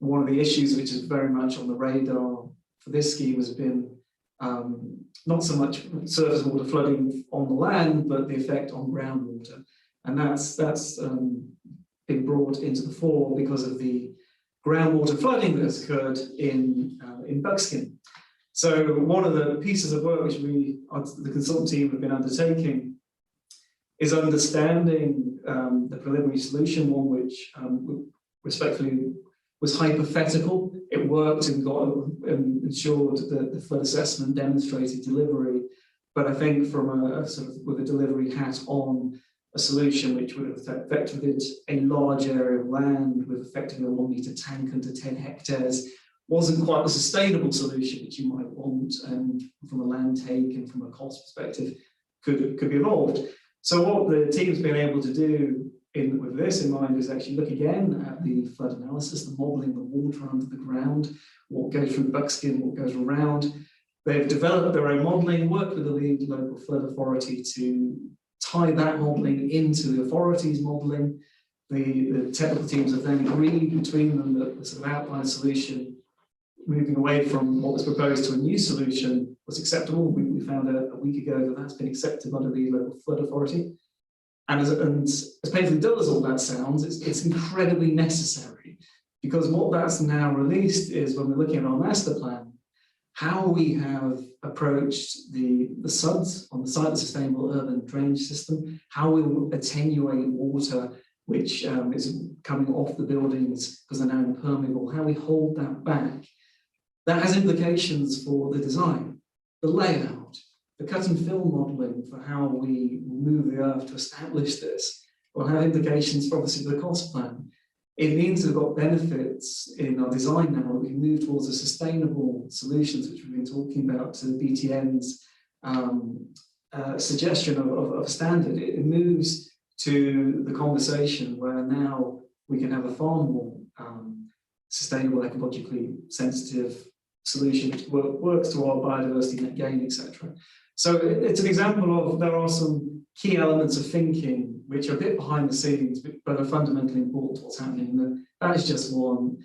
one of the issues which is very much on the radar for this scheme has been not so much surface water flooding on the land, but the effect on groundwater. And that's been brought into the fore because of the groundwater flooding that has occurred in Buckskin. So one of the pieces of work which we, the consultant team, have been undertaking is understanding the preliminary solution, one which respectfully was hypothetical. It worked and ensured that the flood assessment demonstrated delivery, but I think from a sort of with a delivery hat on, a solution which would have affected a large area of land with effectively a 1 metre tank under 10 hectares wasn't quite the sustainable solution which you might want, and from a land take and from a cost perspective could be involved. So what the team's been able to do with this in mind is actually look again at the flood analysis, the modelling, the water under the ground, what goes through Buckskin, what goes around, They've developed their own modelling, worked with the lead local flood authority to tie that modelling into the authority's modelling. The technical teams have then agreed between them that the sort of outline solution, moving away from what was proposed to a new solution, was acceptable. We found a week ago that that's been accepted by the local flood authority. And as painfully dull as all that sounds, it's incredibly necessary, because what that's now released is, when we're looking at our master plan, how we have approached the SUDs on the site of the sustainable urban drainage system, how we will attenuate water which is coming off the buildings because they're now impermeable, how we hold that back. That has implications for the design, the layout, the cut and fill modelling for how we move the earth to establish this will have implications for obviously the cost plan. It means we've got benefits in our design now. We can move towards the sustainable solutions, which we've been talking about, to BTN's suggestion of a standard. It moves to the conversation where now we can have a far more sustainable, ecologically sensitive solution which works to our biodiversity net gain, etc. So it's an example of, there are some key elements of thinking which are a bit behind the scenes, but are fundamentally important to what's happening. And that is just one.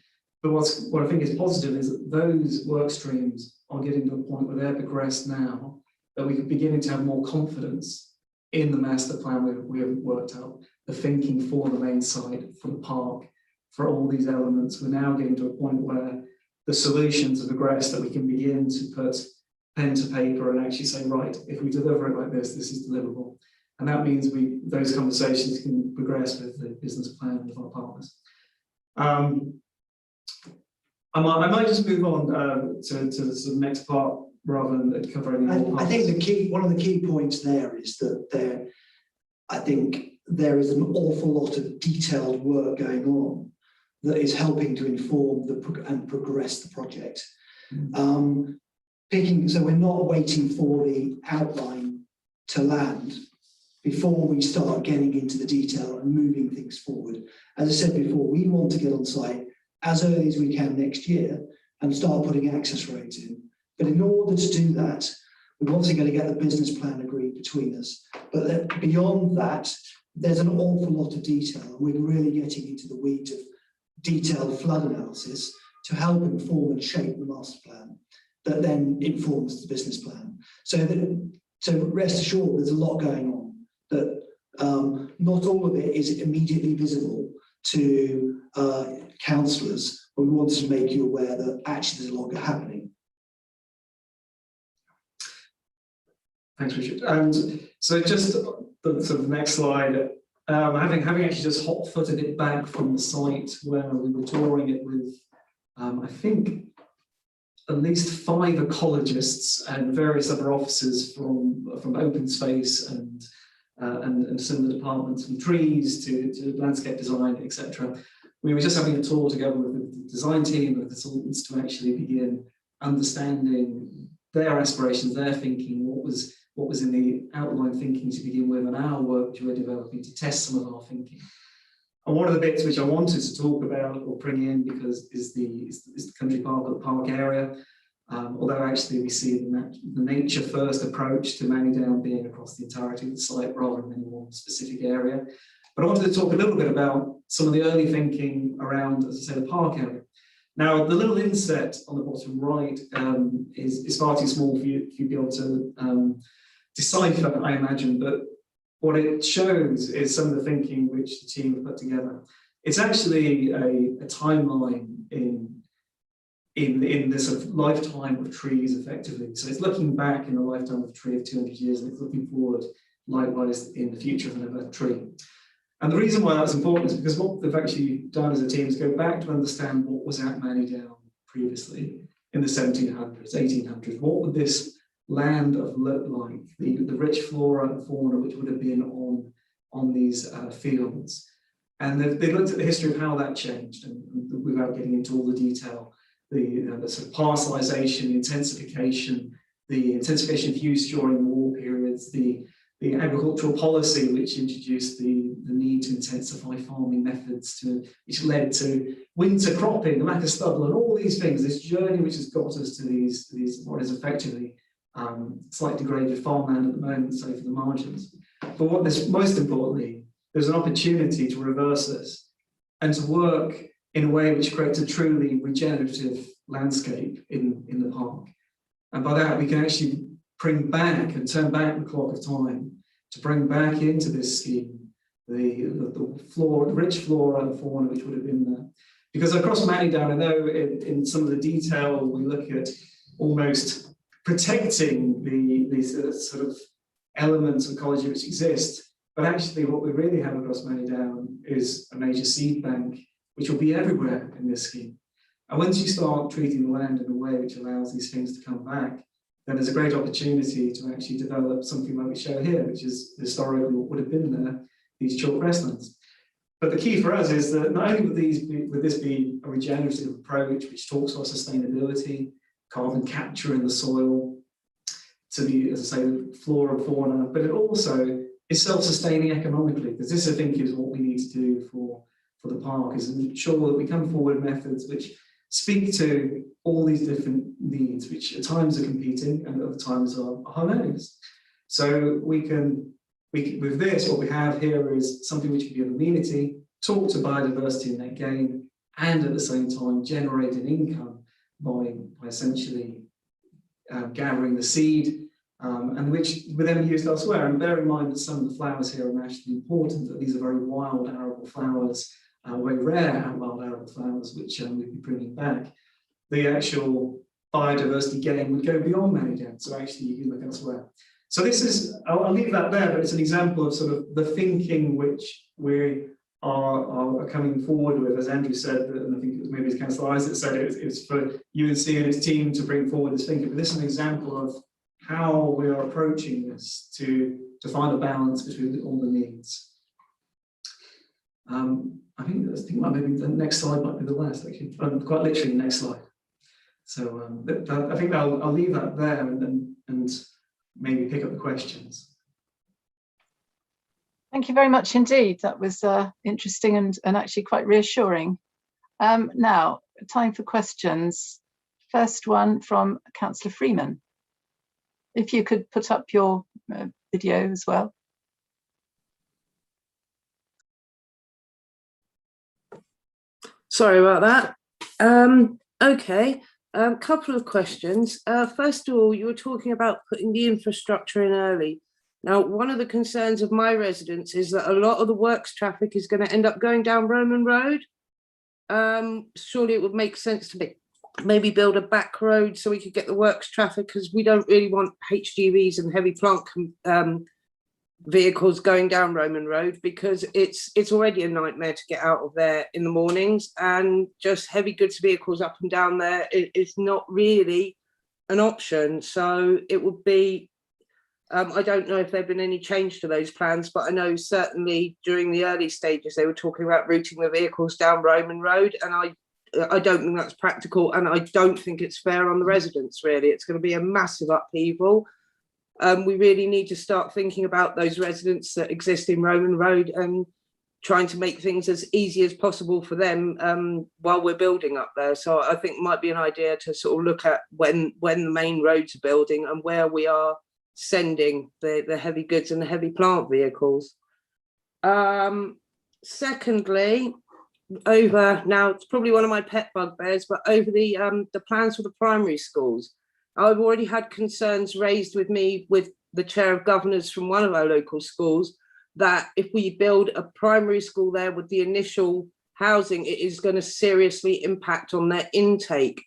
But what I think is positive is that those work streams are getting to a point where they're progressed now, that we're beginning to have more confidence in the master plan we have worked out, the thinking for the main site, for the park, for all these elements. We're now getting to a point where the solutions have progressed, that we can begin to put pen to paper and actually say, right, if we deliver it like this, this is deliverable. And that means those conversations can progress with the business plan with our partners. I might just move on to the sort of next part rather than cover any more. I think one of the key points there is that I think there is an awful lot of detailed work going on that is helping to inform and progress the project. So we're not waiting for the outline to land before we start getting into the detail and moving things forward. As I said before, we want to get on site as early as we can next year and start putting access roads in. But in order to do that, we've obviously got to get the business plan agreed between us. But beyond that, there's an awful lot of detail. And we're really getting into the weeds of detailed flood analysis to help inform and shape the master plan that then informs the business plan. So rest assured, there's a lot going on that not all of it is immediately visible to councillors, but we wanted to make you aware that actually there's a lot happening. Thanks, Richard. And so just the sort of next slide, having actually just hot-footed it back from the site where we were touring it with, I think, at least 5 ecologists and various other officers from open space and similar departments, from trees to landscape design, etc. We were just having a tour together with the design team and the consultants to actually begin understanding their aspirations, their thinking, what was in the outline thinking to begin with, and our work which we're developing to test some of our thinking. And one of the bits which I wanted to talk about or bring in, because is the country park or the park area, although actually we see the nature first approach to Manydown being across the entirety of the site rather than any one specific area. But I wanted to talk a little bit about some of the early thinking around, as I say, the park area. Now, the little inset on the bottom right is far too small for you to be able to decipher, I imagine, but what it shows is some of the thinking which the team have put together. It's actually a timeline in this sort of lifetime of trees, effectively. So it's looking back in the lifetime of a tree of 200 years, and it's looking forward, likewise, in the future of another tree. And the reason why that's important is because what they've actually done as a team is go back to understand what was at Manydown previously in the 1700s, 1800s. What would this land have looked like, the rich flora and fauna which would have been on these fields. And they looked at the history of how that changed, and without getting into all the detail, the sort of parcelization, the intensification of use during the war periods, the the agricultural policy which introduced the need to intensify farming methods, which led to winter cropping, the lack of stubble, and all these things. This journey which has got us to these what is effectively slightly degraded farmland at the moment, so for the margins. But what this most importantly, there's an opportunity to reverse this and to work in a way which creates a truly regenerative landscape in the park. And by that, we can actually bring back and turn back the clock of time to bring back into this scheme the rich flora and fauna which would have been there. Because across Manydown, I know in some of the detail, we look at almost protecting these sort of elements of ecology which exist. But actually what we really have across Manydown is a major seed bank, which will be everywhere in this scheme. And once you start treating the land in a way which allows these things to come back, then there's a great opportunity to actually develop something like we show here, which is historically what would have been there, these chalk grasslands. But the key for us is that not only would this be a regenerative approach which talks about sustainability, carbon capture in the soil, to the, as I say, flora and fauna, but it also is self-sustaining economically, because this, I think, is what we need to do for the park, is ensure that we come forward with methods which speak to all these different needs, which at times are competing and at other times are harmonious. So with this, what we have here is something which can be an amenity, talk to biodiversity and net gain, and at the same time generate an income by essentially gathering the seed, and which would then be used elsewhere. And bear in mind that some of the flowers here are nationally important, that these are very wild arable flowers, very rare wild arable flowers, which we'd be bringing back. The actual biodiversity gain would go beyond Manydown, so actually you can look elsewhere. So this is, I'll leave that there, but it's an example of sort of the thinking which we are coming forward with, as Andrew said, and I think it was maybe Councillor Isaac said it was for UNC and its team to bring forward this thinking, but this is an example of how we are approaching this to find a balance between all the needs. I think maybe the next slide might be the last, actually, quite literally the next slide. So I think I'll leave that there and maybe pick up the questions. Thank you very much indeed. That was interesting and actually quite reassuring. Now, time for questions. First one from Councillor Freeman. If you could put up your video as well. Sorry about that. Okay, couple of questions. First of all, you were talking about putting the infrastructure in early. Now, one of the concerns of my residents is that a lot of the works traffic is going to end up going down Roman Road. Surely it would make sense to maybe build a back road so we could get the works traffic, because we don't really want HGVs and heavy plant vehicles going down Roman Road, because it's already a nightmare to get out of there in the mornings, and just heavy goods vehicles up and down there is not really an option. So it would be, I don't know if there have been any change to those plans, but I know certainly during the early stages they were talking about routing the vehicles down Roman Road, and I don't think that's practical, and I don't think it's fair on the residents, really. It's going to be a massive upheaval. We really need to start thinking about those residents that exist in Roman Road and trying to make things as easy as possible for them while we're building up there. So I think it might be an idea to sort of look at when the main roads are building and where we are sending the heavy goods and the heavy plant vehicles. Secondly, now it's probably one of my pet bugbears, but over the plans for the primary schools, I've already had concerns raised with me with the chair of governors from one of our local schools, that if we build a primary school there with the initial housing, it is going to seriously impact on their intake.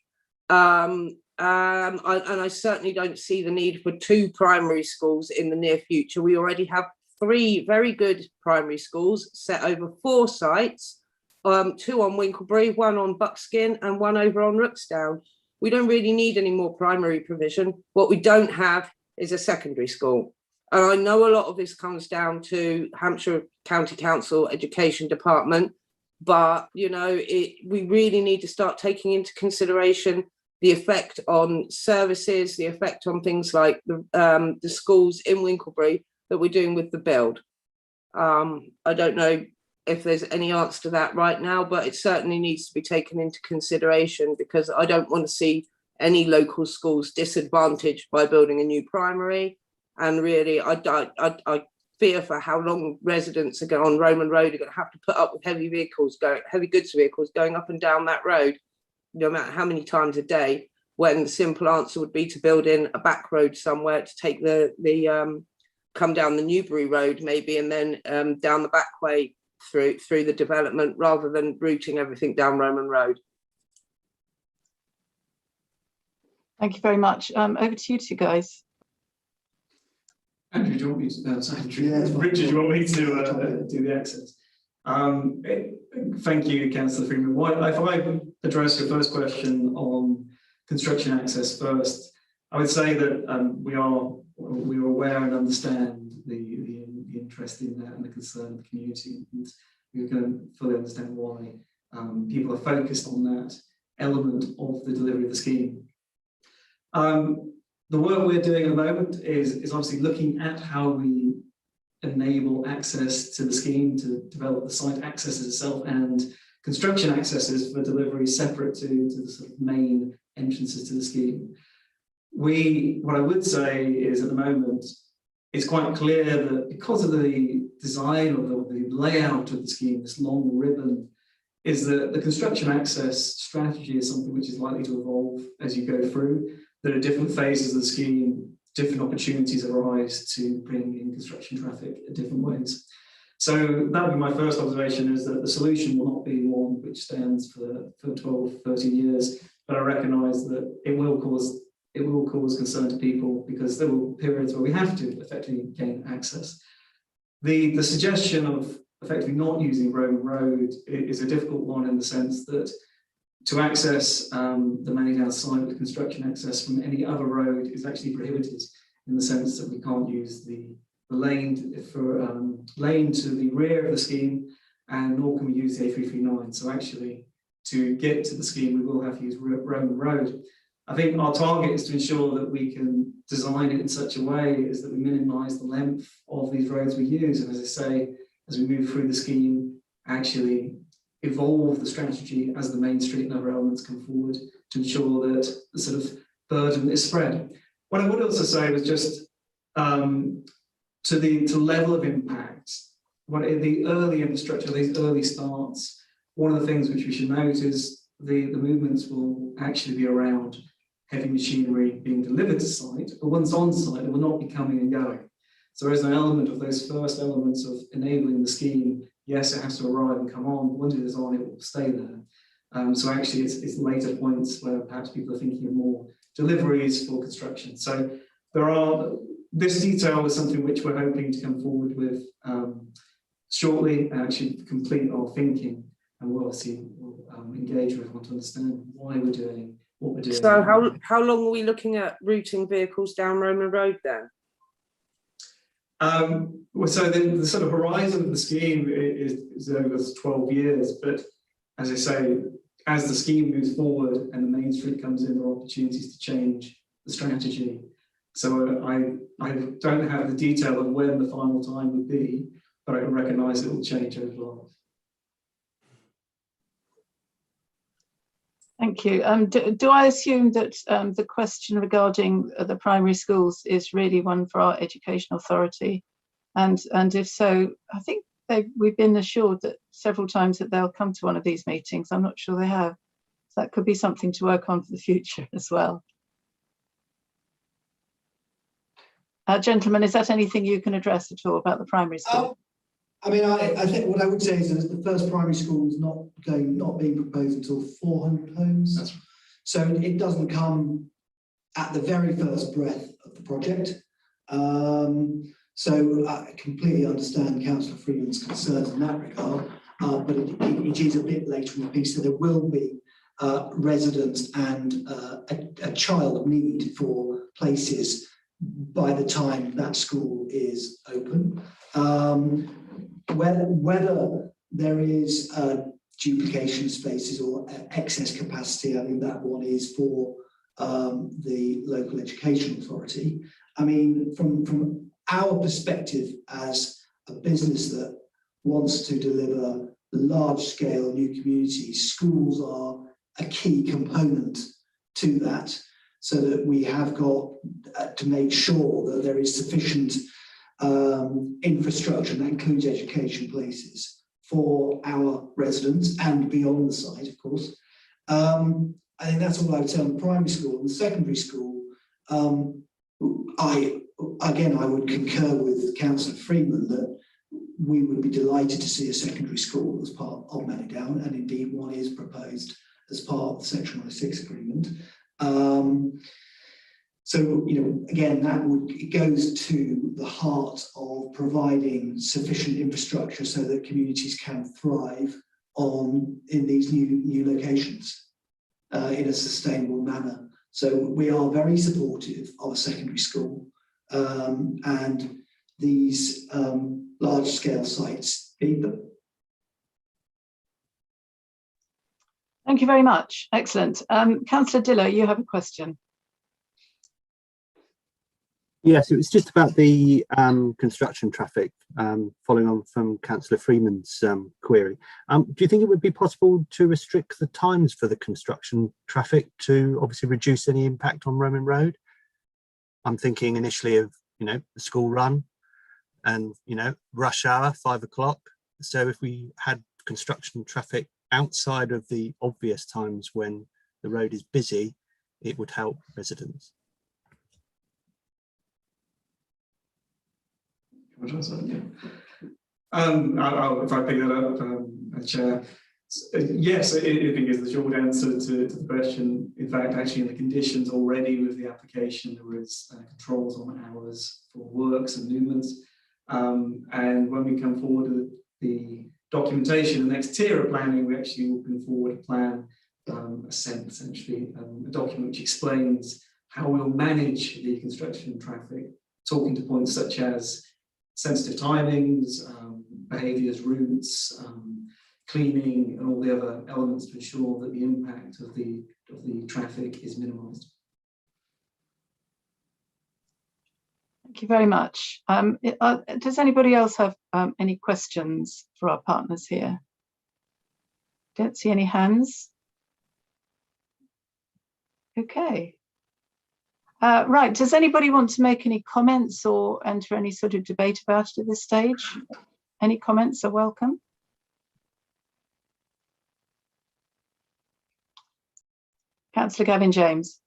And I certainly don't see the need for 2 primary schools in the near future. We already have 3 very good primary schools set over 4 sites, 2 on Winklebury, 1 on Buckskin and 1 over on Rooksdown. We don't really need any more primary provision. What we don't have is a secondary school. And I know a lot of this comes down to Hampshire County Council Education Department, but you know, we really need to start taking into consideration the effect on services, the effect on things like the schools in Winklebury, that we're doing with the build. I don't know if there's any answer to that right now, but it certainly needs to be taken into consideration, because I don't want to see any local schools disadvantaged by building a new primary. And really, I fear for how long residents are on Roman Road are going to have to put up with heavy goods vehicles going up and down that road, no matter how many times a day, when the simple answer would be to build in a back road somewhere to take come down the Newbury Road maybe, and then down the back way through the development, rather than routing everything down Roman Road. Thank you very much. Over to you two guys. Andrew, do you want me to, Andrew, Yeah, Richard, do you want me to do the access? Thank you, Councillor Freeman. If I address your first question on construction access first, I would say that we are aware and understand the interest in that and the concern of the community, and we're going to fully understand why people are focused on that element of the delivery of the scheme. The work we're doing at the moment is obviously looking at how we enable access to the scheme, to develop the site accesses itself and construction accesses for delivery separate to the sort of main entrances to the scheme. What I would say is, at the moment, it's quite clear that because of the design or the layout of the scheme, this long ribbon, is that the construction access strategy is something which is likely to evolve as you go through. There are different phases of the scheme, different opportunities arise to bring in construction traffic in different ways. So that would be my first observation, is that the solution will not be one which stands for 12, 13 years, but I recognise that it will cause concern to people, because there will be periods where we have to effectively gain access. The suggestion of effectively not using Roman Road is a difficult one, in the sense that to access the Manydown site with construction access from any other road is actually prohibited, in the sense that we can't use the lane to the rear of the scheme, and nor can we use the A339. So actually, to get to the scheme, we will have to use Roman Road. I think our target is to ensure that we can design it in such a way as that we minimise the length of these roads we use, and as I say, as we move through the scheme, actually evolve the strategy as the main street and other elements come forward, to ensure that the sort of burden is spread. What I would also say was just to level of impact, the early infrastructure, these early starts, one of the things which we should note is the movements will actually be around heavy machinery being delivered to site, but once on site, it will not be coming and going. So there is an element of those first elements of enabling the scheme. Yes, it has to arrive and come on, but once it is on, it will stay there. So actually, it's later points where perhaps people are thinking of more deliveries for construction. So this detail is something which we're hoping to come forward with shortly, and actually complete our thinking, and we'll obviously engage with everyone to understand why we're doing what we're doing. So how long are we looking at routing vehicles down Roman Road then? So the sort of horizon of the scheme is over 12 years, but as I say, as the scheme moves forward and the main street comes in, there are opportunities to change the strategy. So I don't have the detail of when the final time would be, but I can recognise it will change over time. Thank you. Do I assume that the question regarding the primary schools is really one for our education authority? And if so, I think we've been assured that several times that they'll come to one of these meetings. I'm not sure they have. So that could be something to work on for the future as well. Gentlemen, is that anything you can address at all about the primary school? I mean, I think what I would say is that the first primary school is not being proposed until 400 homes. That's right. So it doesn't come at the very first breath of the project. So I completely understand Councillor Freeman's concerns in that regard, but it is a bit later in the piece, so there will be residents and a child need for places by the time that school is open. Whether there is duplication spaces or excess capacity, I think that one is for the local education authority. I mean, from our perspective as a business that wants to deliver large-scale new communities, schools are a key component to that, so that we have got to make sure that there is sufficient infrastructure, and that includes education places, for our residents and beyond the site, of course. I think that's all I would say on the primary school. And the secondary school, I would concur with Councillor Freeman that we would be delighted to see a secondary school as part of Manydown, and indeed one is proposed as part of the Section 106 agreement. So, again, it goes to the heart of providing sufficient infrastructure so that communities can thrive in these new locations in a sustainable manner. So we are very supportive of a secondary school, and these large-scale sites need them. Thank you very much. Excellent. Councillor Diller, you have a question. Yes, it was just about the construction traffic, following on from Councillor Freeman's query. Do you think it would be possible to restrict the times for the construction traffic to obviously reduce any impact on Roman Road? I'm thinking initially of, the school run and, rush hour, 5 o'clock. So if we had construction traffic outside of the obvious times when the road is busy, it would help residents. If I pick that up, Chair, yes, I think is the short answer to the question. In fact, actually, in the conditions already with the application, there is controls on hours for works and movements. And when we come forward with the documentation, the next tier of planning, we actually will bring forward a plan, essentially a document which explains how we'll manage the construction traffic, talking to points such as sensitive timings, behaviours, routes, cleaning, and all the other elements to ensure that the impact of the traffic is minimised. Thank you very much. Does anybody else have any questions for our partners here? Don't see any hands. Okay. Right, does anybody want to make any comments or enter any sort of debate about it at this stage? Any comments are welcome. Councillor Gavin James.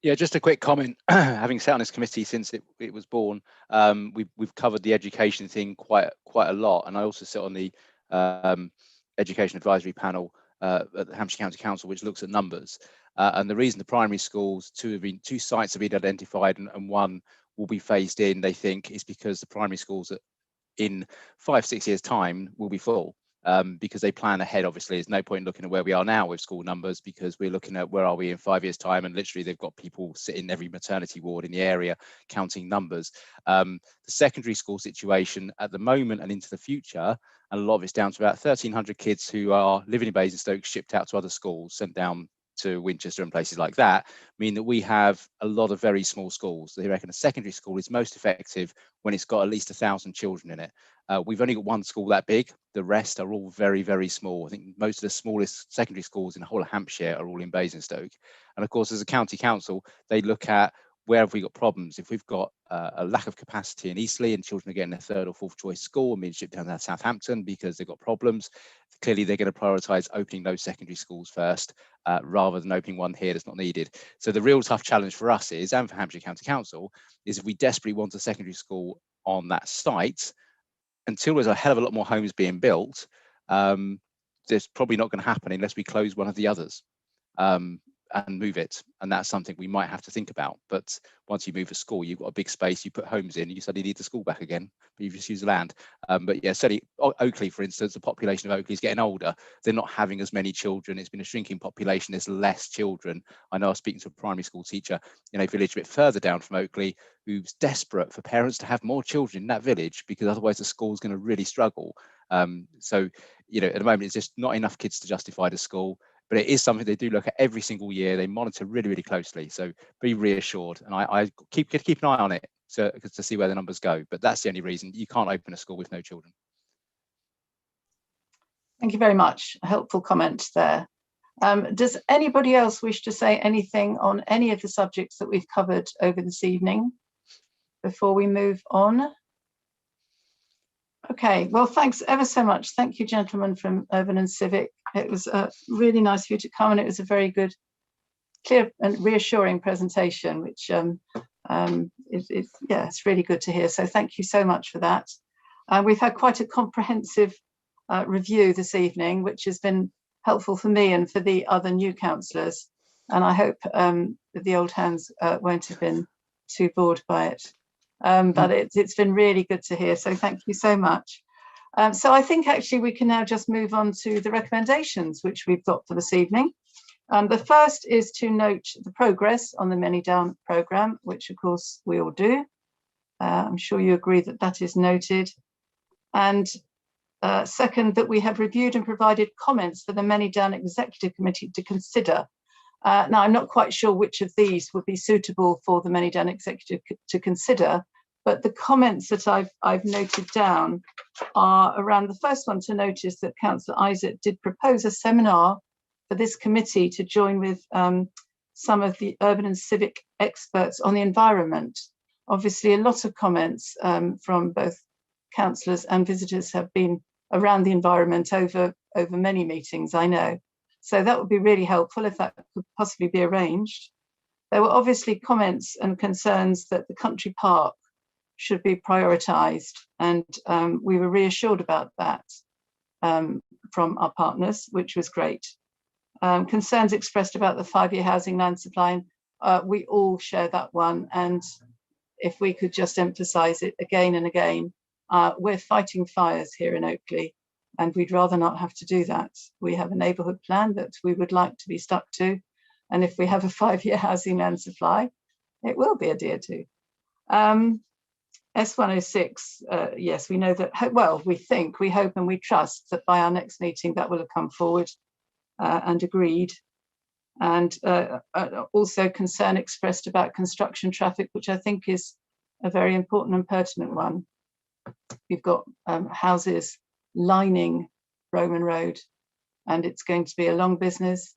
Yeah, just a quick comment. Having sat on this committee since it was born, we've covered the education thing quite a lot, and I also sit on the education advisory panel at the Hampshire County Council, which looks at numbers. And the reason the primary schools, two sites have been identified and one will be phased in, they think, is because the primary schools in 5-6 years' time will be full. Because they plan ahead. Obviously, there's no point looking at where we are now with school numbers, because we're looking at where are we in 5 years' time, and literally they've got people sitting in every maternity ward in the area counting numbers. The secondary school situation at the moment and into the future, and a lot of it's down to about 1,300 kids who are living in Basingstoke, shipped out to other schools, sent down to Winchester and places like that, mean that we have a lot of very small schools. They reckon a secondary school is most effective when it's got at least 1,000 children in it. We've only got one school that big. The rest are all very, very small. I think most of the smallest secondary schools in the whole of Hampshire are all in Basingstoke. And of course, as a county council, they look at where have we got problems. If we've got a lack of capacity in Eastleigh and children are getting a third or fourth choice school and being shipped down to Southampton because they've got problems, clearly they're going to prioritise opening those secondary schools first, rather than opening one here that's not needed. So the real tough challenge for us is, and for Hampshire County Council, is if we desperately want a secondary school on that site, until there's a hell of a lot more homes being built, there's probably not going to happen unless we close one of the others and move it. And that's something we might have to think about. But once you move a school, you've got a big space, you put homes in, you suddenly need the school back again, but you've just used the land. But yeah, certainly Oakley, for instance, the population of Oakley is getting older. They're not having as many children. It's been a shrinking population. There's less children. I know I was speaking to a primary school teacher in a village a bit further down from Oakley who's desperate for parents to have more children in that village, because otherwise the school's going to really struggle. So, at the moment, it's just not enough kids to justify the school. But it is something they do look at every single year. They monitor really, really closely. So be reassured, and I keep an eye on it. to see where the numbers go. But that's the only reason. You can't open a school with no children. Thank you very much. A helpful comment there. Does anybody else wish to say anything on any of the subjects that we've covered over this evening before we move on? Okay, well, thanks ever so much. Thank you, gentlemen from Urban and Civic. It was really nice of you to come, and it was a very good, clear and reassuring presentation, which it's really good to hear. So thank you so much for that. We've had quite a comprehensive review this evening, which has been helpful for me and for the other new councillors. And I hope that the old hands won't have been too bored by it. But it's been really good to hear. So thank you so much. So I think actually we can now just move on to the recommendations which we've got for this evening. The first is to note the progress on the Manydown programme, which of course we all do. I'm sure you agree that that is noted. And second, that we have reviewed and provided comments for the Manydown Executive Committee to consider. Now, I'm not quite sure which of these would be suitable for the Manydown Executive to consider, but the comments that I've noted down are around the first one, to notice that Councillor Isaac did propose a seminar for this committee to join with some of the urban and civic experts on the environment. Obviously, a lot of comments from both councillors and visitors have been around the environment over many meetings, I know. So that would be really helpful if that could possibly be arranged. There were obviously comments and concerns that the country park should be prioritised, and we were reassured about that from our partners, which was great. Concerns expressed about the 5-year housing land supply, we all share that one, and if we could just emphasise it again and again, we're fighting fires here in Oakley, and we'd rather not have to do that. We have a neighbourhood plan that we would like to be stuck to, and if we have a 5-year housing land supply, it will be adhered to. S106, yes, we know that, well, we think, we hope and we trust that by our next meeting that will have come forward and agreed. And also concern expressed about construction traffic, which I think is a very important and pertinent one. We've got houses lining Roman Road, and it's going to be a long business.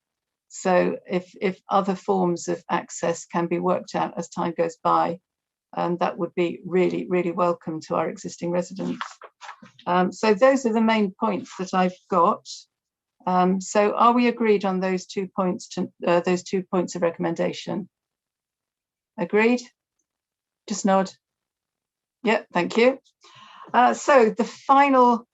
So if other forms of access can be worked out as time goes by, that would be really, really welcome to our existing residents. So those are the main points that I've got. So are we agreed on those 2 points, those 2 points of recommendation? Agreed? Just nod. Yeah, thank you. So the final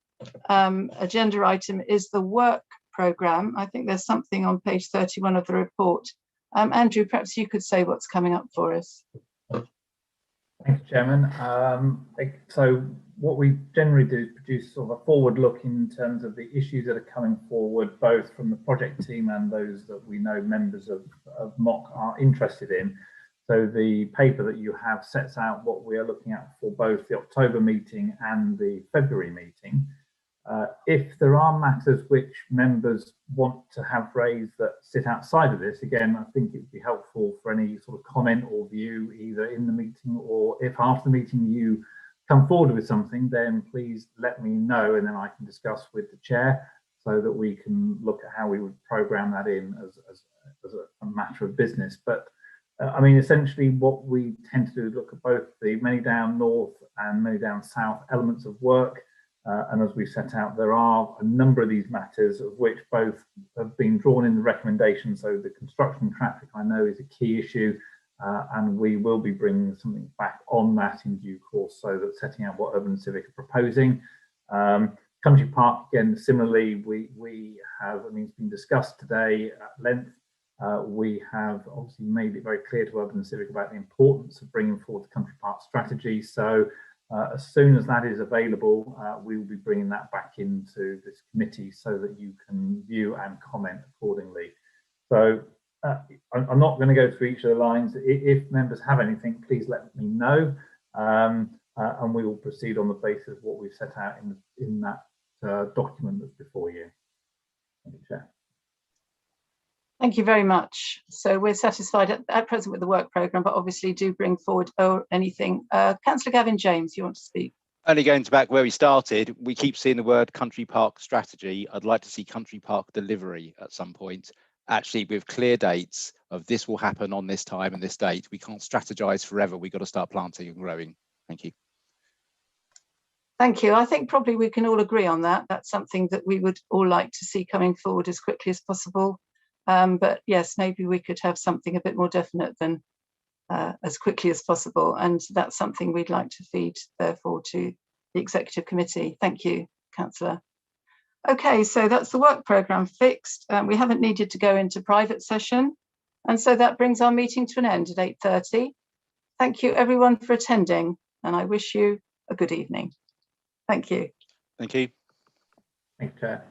agenda item is the work programme. I think there's something on page 31 of the report. Andrew, perhaps you could say what's coming up for us. Thank you, Chairman. So what we generally do is produce sort of a forward look in terms of the issues that are coming forward, both from the project team and those that we know members of MOC are interested in. So the paper that you have sets out what we are looking at for both the October meeting and the February meeting. If there are matters which members want to have raised that sit outside of this, again, I think it would be helpful for any sort of comment or view either in the meeting, or if after the meeting you come forward with something, then please let me know, and then I can discuss with the chair so that we can look at how we would program that in as a matter of business. But I mean, essentially what we tend to do is look at both the Manydown North and Manydown South elements of work. And as we set out, there are a number of these matters of which both have been drawn in the recommendation. So the construction traffic, I know, is a key issue, and we will be bringing something back on that in due course, so that setting out what Urban and Civic are proposing. Country Park, again, similarly, we have, I mean, it's been discussed today at length. We have obviously made it very clear to Urban and Civic about the importance of bringing forward the Country Park strategy. So as soon as that is available, we will be bringing that back into this committee so that you can view and comment accordingly. So I'm not going to go through each of the lines. If members have anything, please let me know, and we will proceed on the basis of what we've set out in that document that's before you. Thank you, Chair. Thank you very much. So we're satisfied at present with the work programme, but obviously do bring forward anything. Councillor Gavin James, you want to speak? Only going back where we started, we keep seeing the word country park strategy. I'd like to see country park delivery at some point, actually with clear dates of this will happen on this time and this date. We can't strategise forever. We've got to start planting and growing. Thank you. Thank you. I think probably we can all agree on that. That's something that we would all like to see coming forward as quickly as possible. But yes, maybe we could have something a bit more definite than as quickly as possible. And that's something we'd like to feed, therefore, to the Executive Committee. Thank you, Councillor. Okay, so that's the work programme fixed. We haven't needed to go into private session. And so that brings our meeting to an end at 8:30. Thank you, everyone, for attending. And I wish you a good evening. Thank you. Thank you. Thank you, Chair.